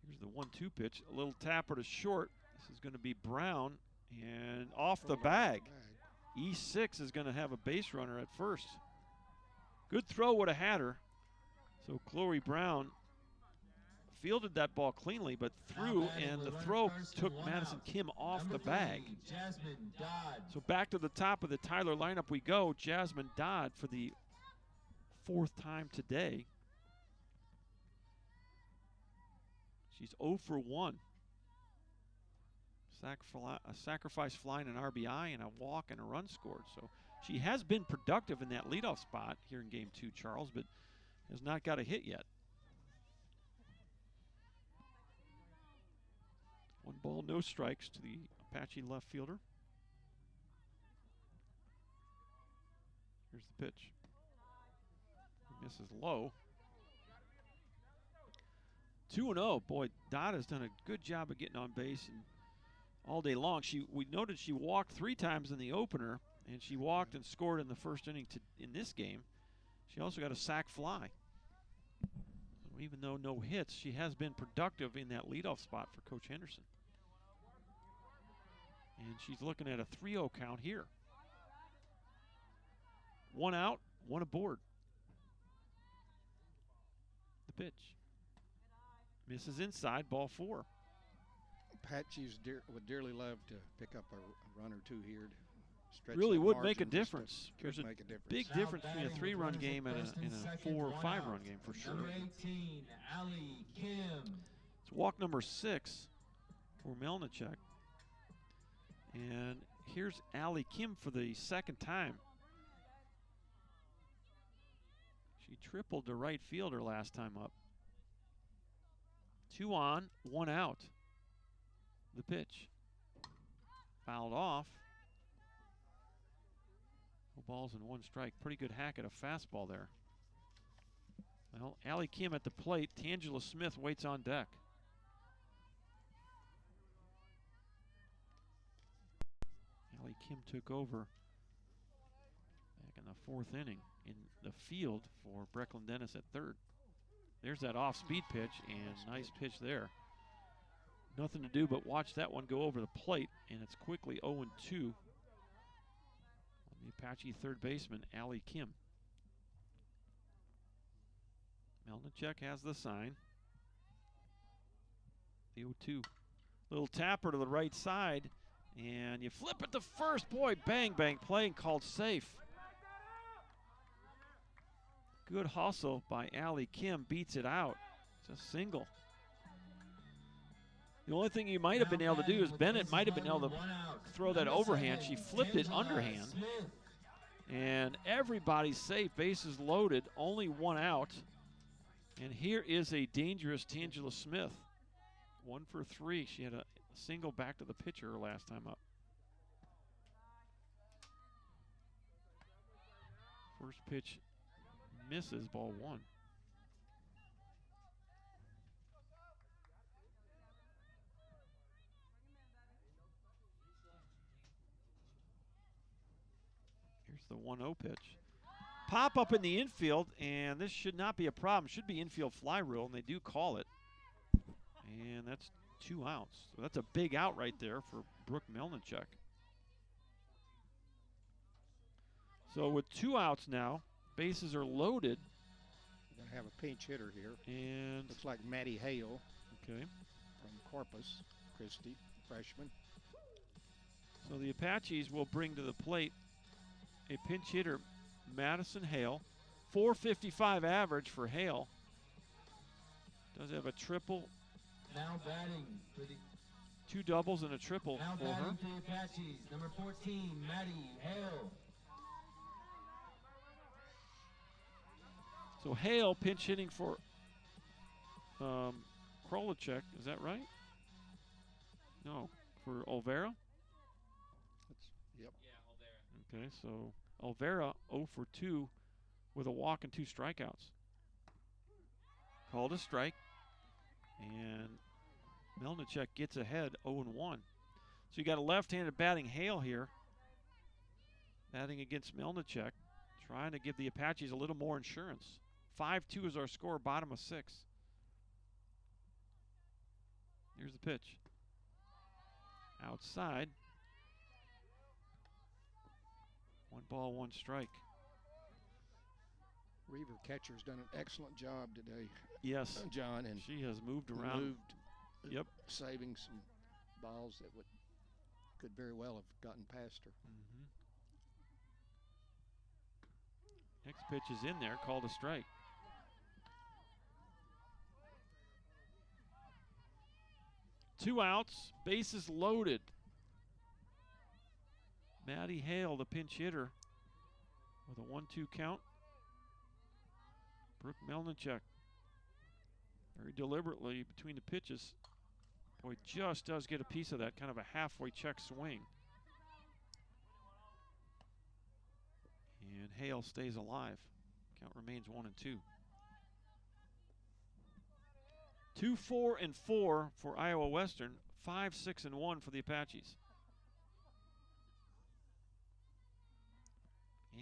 Speaker 1: Here's the 1-2 pitch. A little tapper to short. This is going to be Brown, and off the bag. E6 is going to have a base runner at first. Good throw would have had her. So Chloe Brown fielded that ball cleanly, but threw, and the throw took Madison Kim off the bag. So back to the top of the Tyler lineup we go. Jasmine Dodd for the 4th time today. She's 0 for 1. A sacrifice fly and an RBI and a walk and a run scored. So she has been productive in that leadoff spot here in game 2, Charles, but has not got a hit yet. 1 ball, no strikes to the Apache left fielder. Here's the pitch. Misses low. 2-0. Boy, Dodd has done a good job of getting on base and all day long. We noted she walked 3 times in the opener, and she walked and scored in the first inning in this game. She also got a sac fly. So even though no hits, she has been productive in that leadoff spot for Coach Henderson. And she's looking at a 3-0 count here. 1 out, 1 aboard. The pitch. Misses inside, ball 4.
Speaker 3: Apaches would dearly love to pick up a run or 2 here. To stretch
Speaker 1: really
Speaker 3: that
Speaker 1: would
Speaker 3: margin
Speaker 1: make a
Speaker 3: just
Speaker 1: difference. There's a big difference between a 3-run game and a 4 or 5-run game for sure.
Speaker 2: Number 18, Allie Kim.
Speaker 1: It's walk number 6 for Melnichuk. And here's Allie Kim for the 2nd time. She tripled to right fielder last time up. 2 on, 1 out. The pitch. Fouled off. No balls and 1 strike. Pretty good hack at a fastball there. Well, Allie Kim at the plate. Tangela Smith waits on deck. Allie Kim took over back in the 4th inning in the field for Brecklin Dennis at 3rd. There's that off-speed pitch, and nice pitch there. Nothing to do but watch that one go over the plate, and it's quickly 0-2 on the Apache 3rd baseman, Allie Kim. Melnichuk has the sign. The 0-2. Little tapper to the right side, and you flip it to first. Boy, bang, bang, play and called safe. Good hustle by Allie Kim, beats it out. It's a single. The only thing you might have been able to do is Bennett might have been able to throw that overhand. She flipped it underhand. And everybody's safe. Bases loaded. Only one out. And here is a dangerous Tangela Smith. 1 for 3. She had a single back to the pitcher last time up. First pitch misses, ball 1. Here's the 1-0 pitch. Pop up in the infield, and this should not be a problem. Should be infield fly rule, and they do call it. And that's 2 outs. So that's a big out right there for Brooke Melnichuk. So with 2 outs now, bases are loaded.
Speaker 3: We're going to have a pinch hitter here.
Speaker 1: And
Speaker 3: looks like Maddie Hale.
Speaker 1: Okay.
Speaker 3: From Corpus Christi, freshman.
Speaker 1: So the Apaches will bring to the plate a pinch hitter, Madison Hale. 455 average for Hale. Does have a triple.
Speaker 2: Now batting for the
Speaker 1: 2 doubles and a triple
Speaker 2: now
Speaker 1: for her.
Speaker 2: batting for the Apaches, number 14, Maddie Hale.
Speaker 1: So Hale pinch hitting for Krolichek, is that right? No, for Olvera?
Speaker 3: Yep.
Speaker 2: Yeah, Olvera.
Speaker 1: Okay, so Olvera 0 for 2 with a walk and 2 strikeouts. Called a strike, and Melnichuk gets ahead 0-1. So you got a left-handed batting Hale here, batting against Melnichuk, trying to give the Apaches a little more insurance. 5-2 is our score, bottom of 6. Here's the pitch. Outside. 1 ball, 1 strike.
Speaker 3: Reaver catcher's done an excellent job today.
Speaker 1: Yes.
Speaker 3: John, and
Speaker 1: she has moved around. Yep.
Speaker 3: Saving some balls that could very well have gotten past her.
Speaker 1: Next pitch is in there, called a strike. Two outs, bases loaded. Maddie Hale, the pinch hitter, with a 1-2 count. Brooke Melnichuk, very deliberately between the pitches. Boy, just does get a piece of that, kind of a halfway check swing. And Hale stays alive. Count remains 1-2. 2-4-4 for Iowa Western. 5-6-1 for the Apaches.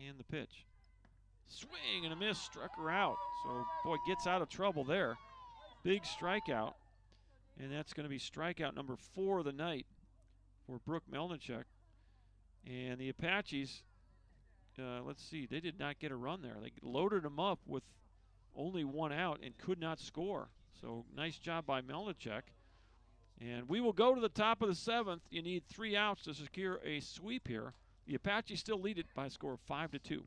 Speaker 1: And the pitch. Swing and a miss, struck her out. So, boy, gets out of trouble there. Big strikeout. And that's going to be strikeout number 4 of the night for Brooke Melnichuk. And the Apaches, let's see, they did not get a run there. They loaded them up with only 1 out and could not score. So nice job by Melnichuk. And we will go to the top of the 7th. You need 3 outs to secure a sweep here. The Apaches still lead it by a score of 5-2.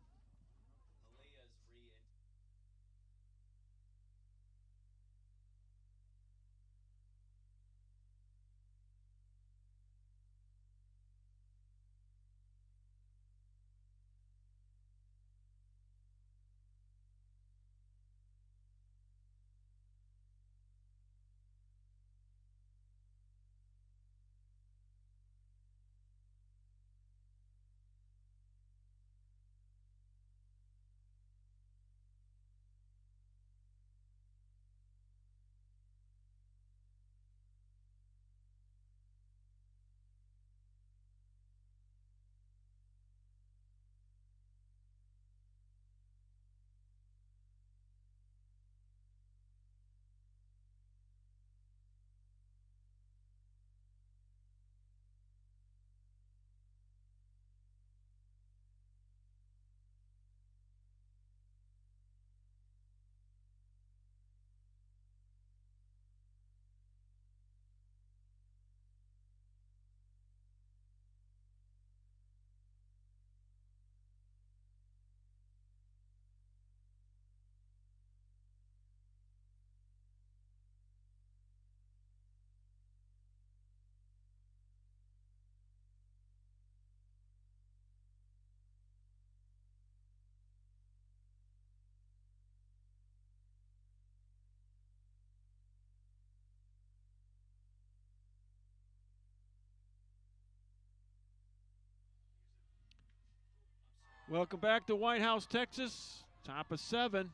Speaker 1: Welcome back to White House, Texas. Top of 7.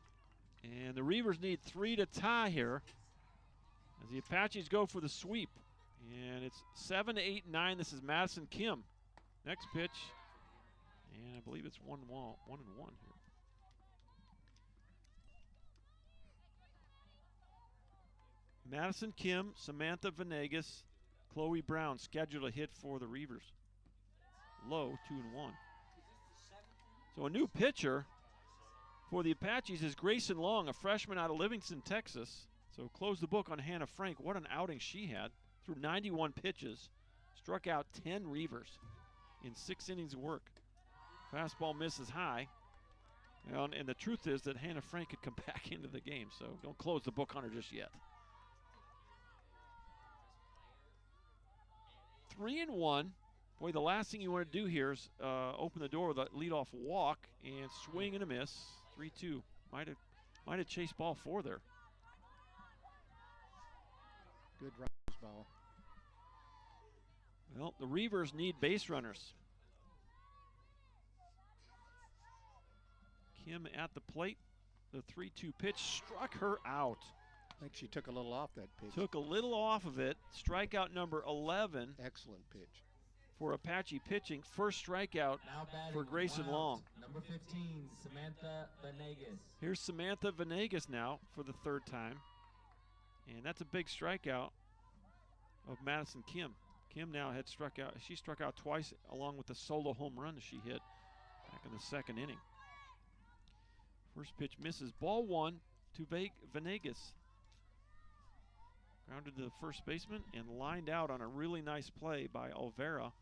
Speaker 1: And the Reavers need 3 to tie here as the Apaches go for the sweep. And it's 7, 8, 9. This is Madison Kim. Next pitch. And I believe it's 1 and 1 here. Madison Kim, Samantha Venegas, Chloe Brown scheduled a hit for the Reavers. Low, 2 and 1. So a new pitcher for the Apaches is Grayson Long, a freshman out of Livingston, Texas. So close the book on Hannah Frank. What an outing she had. Threw 91 pitches, struck out 10 Reavers in 6 innings of work. Fastball misses high. And the truth is that Hannah Frank could come back into the game, so don't close the book on her just yet. 3 and 1. Boy, the last thing you want to do here is open the door with a leadoff walk and swing and a miss. 3-2. Might have chased ball 4 there.
Speaker 3: Good Rose ball.
Speaker 1: Well, the Reavers need base runners. Kim at the plate. The 3-2 pitch struck her out.
Speaker 3: I think she took a little off that pitch.
Speaker 1: Took a little off of it. Strikeout number 11.
Speaker 3: Excellent pitch.
Speaker 1: For Apache pitching. First strikeout for Grayson Long.
Speaker 2: Number 15, Samantha Venegas.
Speaker 1: Here's Samantha Venegas now for the 3rd time. And that's a big strikeout of Madison Kim. Kim now had struck out. She struck out twice along with the solo home run that she hit back in the 2nd inning. First pitch misses. Ball 1 to Venegas. Grounded to the first baseman and lined out on a really nice play by Olvera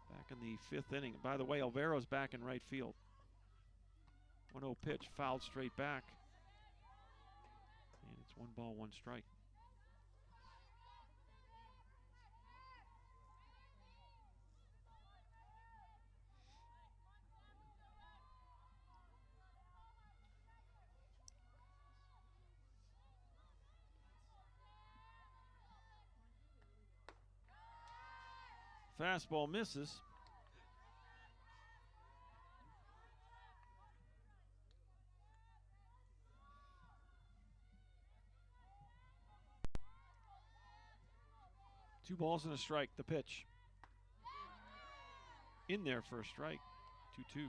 Speaker 1: back in the 5th inning. By the way, Olvera's back in right field. 1-0 pitch, fouled straight back. And it's 1 ball, 1 strike. Fastball misses. Two balls and a strike. The pitch. In there for a strike. 2-2.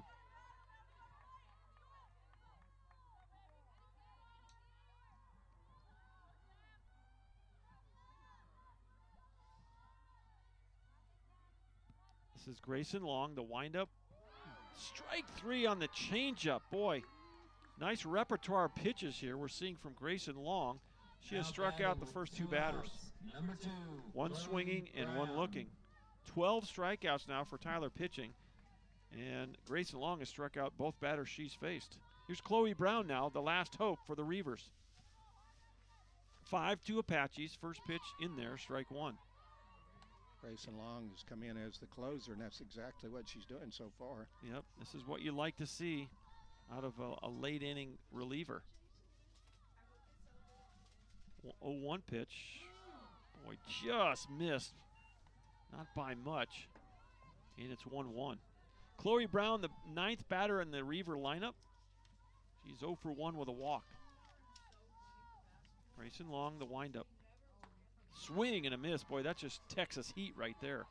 Speaker 1: This is Grayson Long, the windup. Strike 3 on the changeup. Boy, nice repertoire of pitches here we're seeing from Grayson Long. She has struck out the first 2 batters.
Speaker 2: Number 2,
Speaker 1: 1 swinging and 1 looking. 12 strikeouts now for Tyler pitching. And Grayson Long has struck out both batters she's faced. Here's Chloe Brown now, the last hope for the Reavers. 5-2 Apaches. First pitch in there, strike 1.
Speaker 3: Grayson Long has come in as the closer, and that's exactly what she's doing so far.
Speaker 1: Yep, this is what you like to see out of a late inning reliever. 0-1 pitch. Boy, just missed. Not by much. And it's 1-1. Chloe Brown, the 9th batter in the Reaver lineup. She's 0 for 1 with a walk. Grayson Long, the windup. Swing and a miss. Boy, that's just Texas heat right there.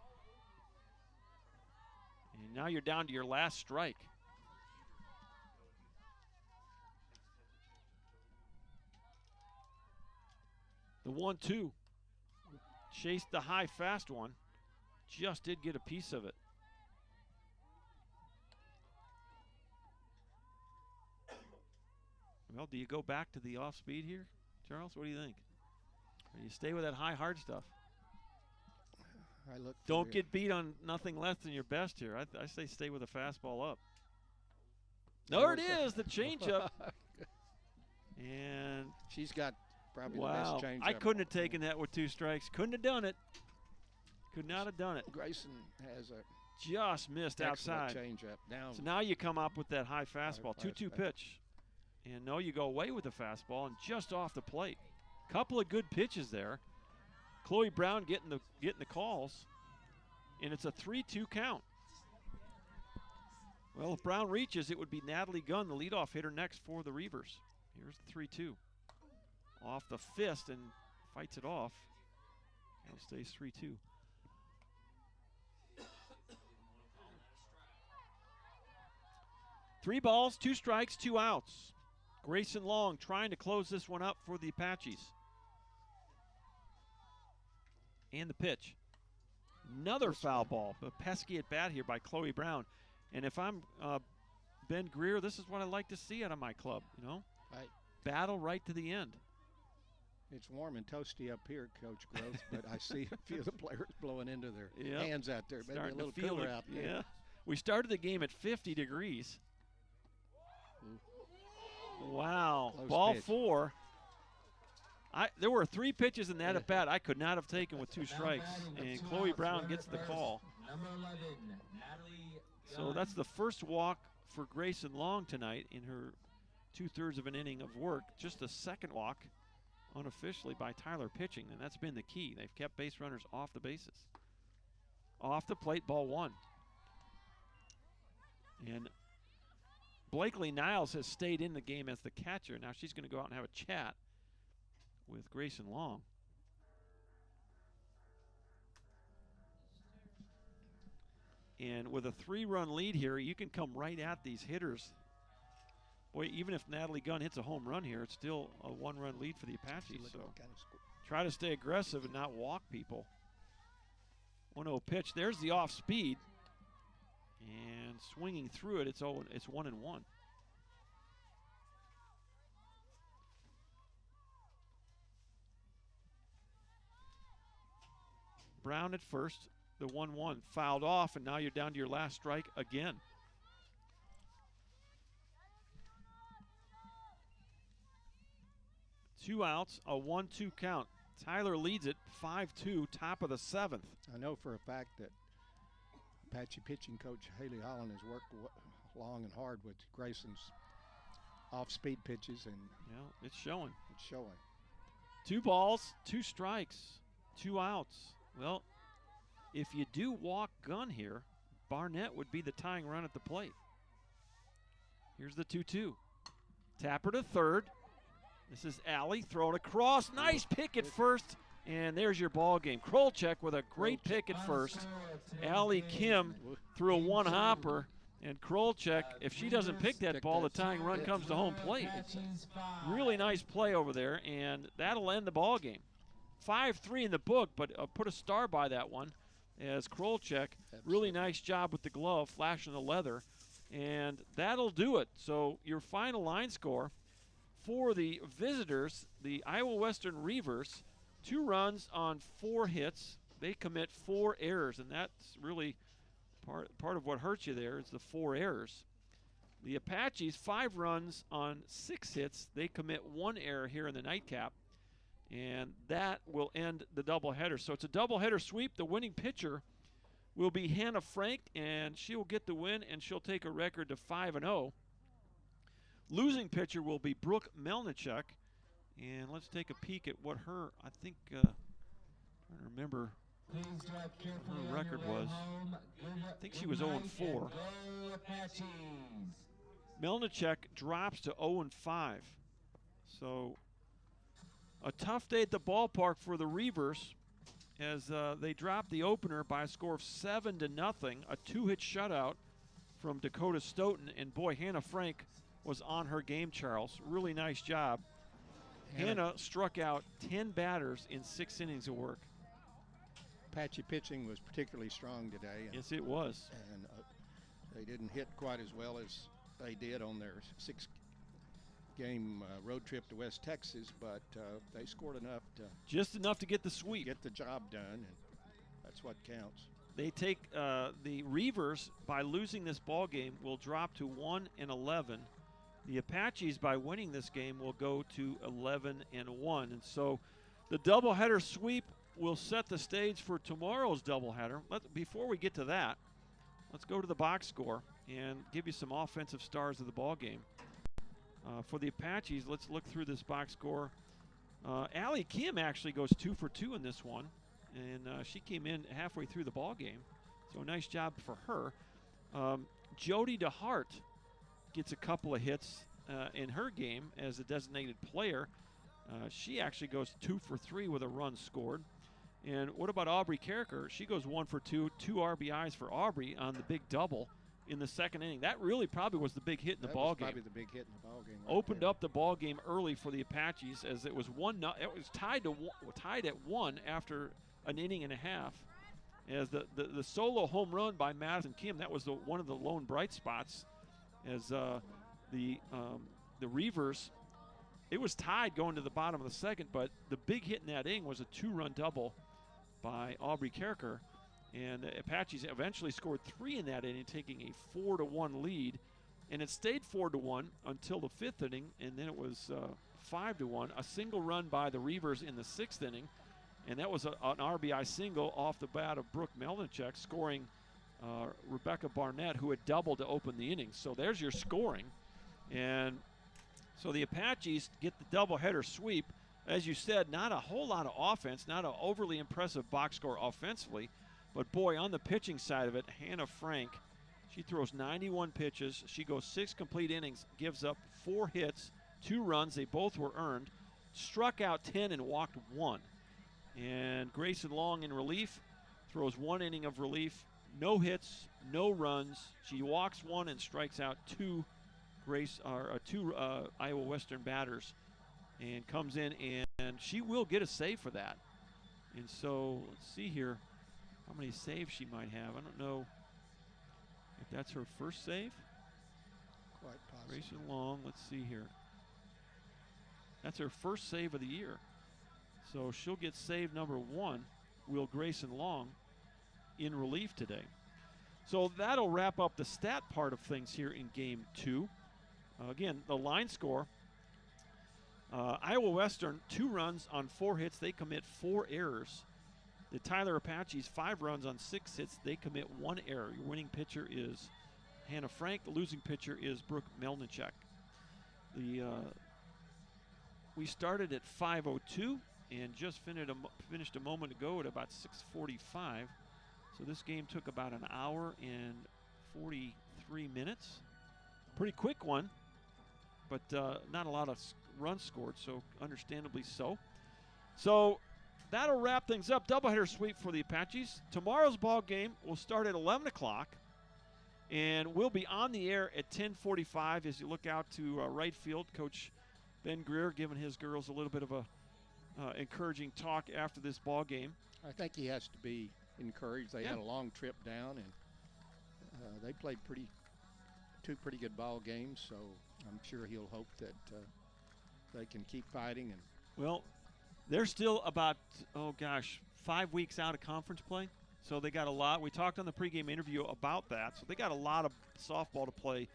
Speaker 1: And now you're down to your last strike. The 1-2. Chased the high fast one. Just did get a piece of it. Well, do you go back to the off speed here, Charles? What do you think? Or you stay with that high hard stuff? Don't get beat on nothing less than your best here. I say stay with a fastball up. There it is, the changeup. And
Speaker 3: she's got probably
Speaker 1: wow,
Speaker 3: the best changeup.
Speaker 1: I couldn't have taken that with 2 strikes. Couldn't have done it. Could not have done it.
Speaker 3: Grayson has a
Speaker 1: just missed outside.
Speaker 3: Changeup down.
Speaker 1: So now you come up with that high fastball. 2-2 pitch. And no, you go away with the fastball and just off the plate. Couple of good pitches there. Chloe Brown getting the calls. And it's a 3-2 count. Well, if Brown reaches, it would be Natalie Gunn, the leadoff hitter, next for the Reavers. Here's the 3-2. Off the fist and fights it off. And it stays 3-2. Three balls, 2 strikes, 2 outs. Grayson Long trying to close this one up for the Apaches. And the pitch. Another foul ball. A pesky at bat here by Chloe Brown. And if I'm Ben Greer, this is what I like to see out of my club, you know?
Speaker 3: Right.
Speaker 1: Battle right to the end.
Speaker 3: It's warm and toasty up here, Coach Groth, but I see a few of the players blowing into their hands out there. Maybe
Speaker 1: Starting
Speaker 3: a little
Speaker 1: to feel
Speaker 3: cooler
Speaker 1: it.
Speaker 3: out there.
Speaker 1: Yeah. We started the game at 50 degrees. Wow.
Speaker 3: Close
Speaker 1: Ball
Speaker 3: pitch.
Speaker 1: 4. There were 3 pitches in that at bat I could not have taken with 2 strikes, and Chloe Brown gets the call.
Speaker 2: Number 11, Natalie
Speaker 1: So
Speaker 2: Gunn.
Speaker 1: that's the first walk for Grayson Long tonight in her 2/3 of an inning of work. Just the second walk unofficially by Tyler pitching, and that's been the key. They've kept base runners off the bases. Off the plate, ball 1. And Blakely Niles has stayed in the game as the catcher. Now she's going to go out and have a chat with Grayson Long. And with a 3-run lead here, you can come right at these hitters. Boy, even if Natalie Gunn hits a home run here, it's still a 1-run lead for the Apaches. So try to stay aggressive and not walk people. 1-0 pitch. There's the off speed. And swinging through it, it's 1-1. Brown at first, the 1-1 fouled off, and now you're down to your last strike again. Two outs, a 1-2 count. Tyler leads it 5-2, top of the 7th.
Speaker 3: I know for a fact that Apache pitching coach Haley Holland has worked long and hard with Grayson's off-speed pitches, and
Speaker 1: Yeah, it's showing.
Speaker 3: it's showing.
Speaker 1: 2 balls, 2 strikes, 2 outs. Well, if you do walk Gunn here, Barnett would be the tying run at the plate. Here's the 2-2. Tapper to third. This is Allie throwing across. Nice pick at first. And there's your ball game. Krolchek with a great pick at first. Allie Kim threw a one-hopper. And Krolchek, if she doesn't pick that ball, the tying run comes to home plate. Really nice play over there, and that'll end the ball game. 5-3 in the book, but put a star by that one as Krolchek. Really nice job with the glove, flashing the leather. And that'll do it. So your final line score for the visitors, the Iowa Western Reavers, 2 runs on 4 hits. They commit 4 errors, and that's really part of what hurts you there is the 4 errors. The Apaches, 5 runs on 6 hits. They commit 1 error here in the nightcap, and that will end the doubleheader. So it's a doubleheader sweep. The winning pitcher will be Hannah Frank, and she will get the win, and she'll take a record to 5-0. Losing pitcher will be Brooke Melnichuk, and let's take a peek at what her, I think, trying to remember what her record was. I think she was 0-4. Melnichuk drops to 0-5. So a tough day at the ballpark for the Reavers as they dropped the opener by a score of 7-0. A 2-hit shutout from Dakota Stoughton, and boy, Hannah Frank was on her game, Charles. Really nice job. Hannah struck out 10 batters in 6 innings of work.
Speaker 3: Apache pitching was particularly strong today.
Speaker 1: Yes, it was.
Speaker 3: And they didn't hit quite as well as they did on their 6-game road trip to West Texas, but they scored enough to
Speaker 1: Just enough to get the sweep.
Speaker 3: get the job done, and that's what counts.
Speaker 1: They take the Reavers, by losing this ball game, will drop to 1-11. The Apaches, by winning this game, will go to 11-1. And so the doubleheader sweep will set the stage for tomorrow's doubleheader. Before we get to that, let's go to the box score and give you some offensive stars of the ball game. For the Apaches, let's look through this box score. Allie Kim actually goes 2 for 2 in this one, and she came in halfway through the ball game. So nice job for her. Jody DeHart gets a couple of hits in her game as a designated player. She actually goes 2 for 3 with a run scored. And what about Aubrey Carricker? She goes 1 for 2, 2 RBIs for Aubrey on the big double in the second inning. That really probably was the big hit in the ball game.
Speaker 3: Probably the big hit in the ball game.
Speaker 1: Opened up the ball game early for the Apaches as it was 1-0. It was tied at 1 after an inning and a half. As the solo home run by Madison Kim, that was one of the lone bright spots. As the Reavers, it was tied going to the bottom of the second, but the big hit in that inning was a 2-run double by Aubrey Carricker. And the Apaches eventually scored 3 in that inning, taking a 4-1 lead. And it stayed 4-1 until the 5th inning, and then it was 5-1. A single run by the Reavers in the 6th inning, and that was an RBI single off the bat of Brooke Melnichek, scoring Rebecca Barnett, who had doubled to open the inning. So there's your scoring. And so the Apaches get the doubleheader sweep. As you said, not a whole lot of offense, not an overly impressive box score offensively. But boy, on the pitching side of it, Hannah Frank, she throws 91 pitches. She goes 6 complete innings, gives up 4 hits, 2 runs. They both were earned. Struck out 10 and walked 1. And Grayson Long in relief throws 1 inning of relief. No hits, no runs. She walks 1 and strikes out 2 Iowa Western batters, and comes in, and she will get a save for that. And so let's see here how many saves she might have. I don't know if that's her first save.
Speaker 3: Quite possible.
Speaker 1: Grayson Long, let's see here. That's her first save of the year. So she'll get save number 1, will Grayson Long, in relief today. So that'll wrap up the stat part of things here in Game 2. Again, the line score, Iowa Western, 2 runs on 4 hits. They commit 4 errors. The Tyler Apaches, 5 runs on 6 hits. They commit 1 error. Your winning pitcher is Hannah Frank. The losing pitcher is Brooke Melnichek. We started at 5:02 and just finished a moment ago at about 6:45. So this game took about an hour and 43 minutes. Pretty quick one, but not a lot of runs scored, so understandably so. So that'll wrap things up. Doubleheader sweep for the Apaches. Tomorrow's ball game will start at 11 o'clock, and we'll be on the air at 10:45 as you look out to right field. Coach Ben Greer giving his girls a little bit of a encouraging talk after this ball game.
Speaker 3: I think he has to be encouraged. They had a long trip down, and they played two pretty good ball games, so I'm sure he'll hope that they can keep fighting. And
Speaker 1: well, they're still about 5 weeks out of conference play, so they got a lot. We talked on the pregame interview about that, so they got a lot of softball to play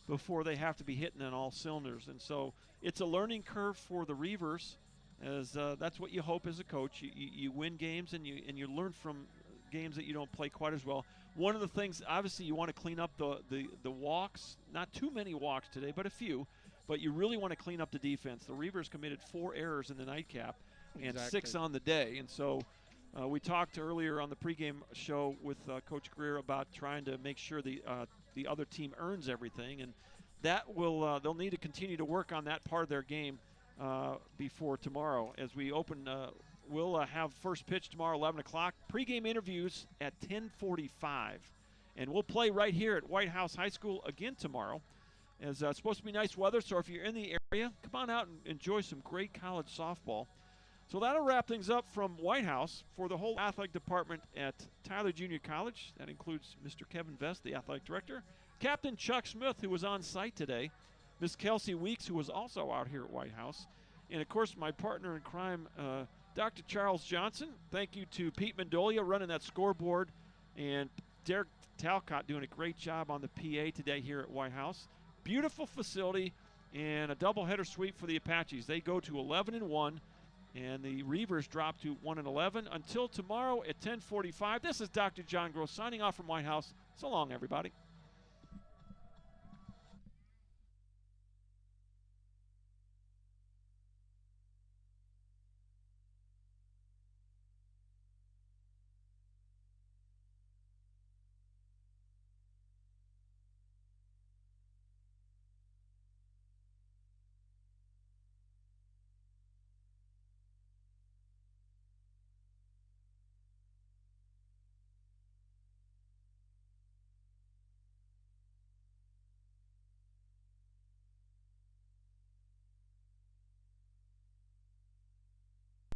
Speaker 1: before they have to be hitting on all cylinders. And so it's a learning curve for the Reavers, as that's what you hope as a coach. You win games and you learn from games that you don't play quite as well. One of the things, obviously, you want to clean up the walks. Not too many walks today, but a few. But you really want to clean up the defense. The Reavers committed 4 errors in the nightcap and 6 on the day. And so we talked earlier on the pregame show with Coach Greer about trying to make sure the other team earns everything. And that will they'll need to continue to work on that part of their game before tomorrow. As we open, we'll have first pitch tomorrow, 11 o'clock. Pregame interviews at 10:45. And we'll play right here at White House High School again tomorrow. As it's supposed to be nice weather, so if you're in the area, come on out and enjoy some great college softball. So that'll wrap things up from White House for the whole athletic department at Tyler Junior College. That includes Mr. Kevin Vest, the athletic director, Captain Chuck Smith, who was on site today, Miss Kelsey Weeks, who was also out here at White House, and, of course, my partner in crime, Dr. Charles Johnson. Thank you to Pete Mendolia running that scoreboard, and Derek Talcott doing a great job on the PA today here at White House. Beautiful facility and a doubleheader sweep for the Apaches. They go to 11-1, and the Reavers drop to 1-11. Until tomorrow at 10:45, this is Dr. John Gross signing off from White House. So long, everybody.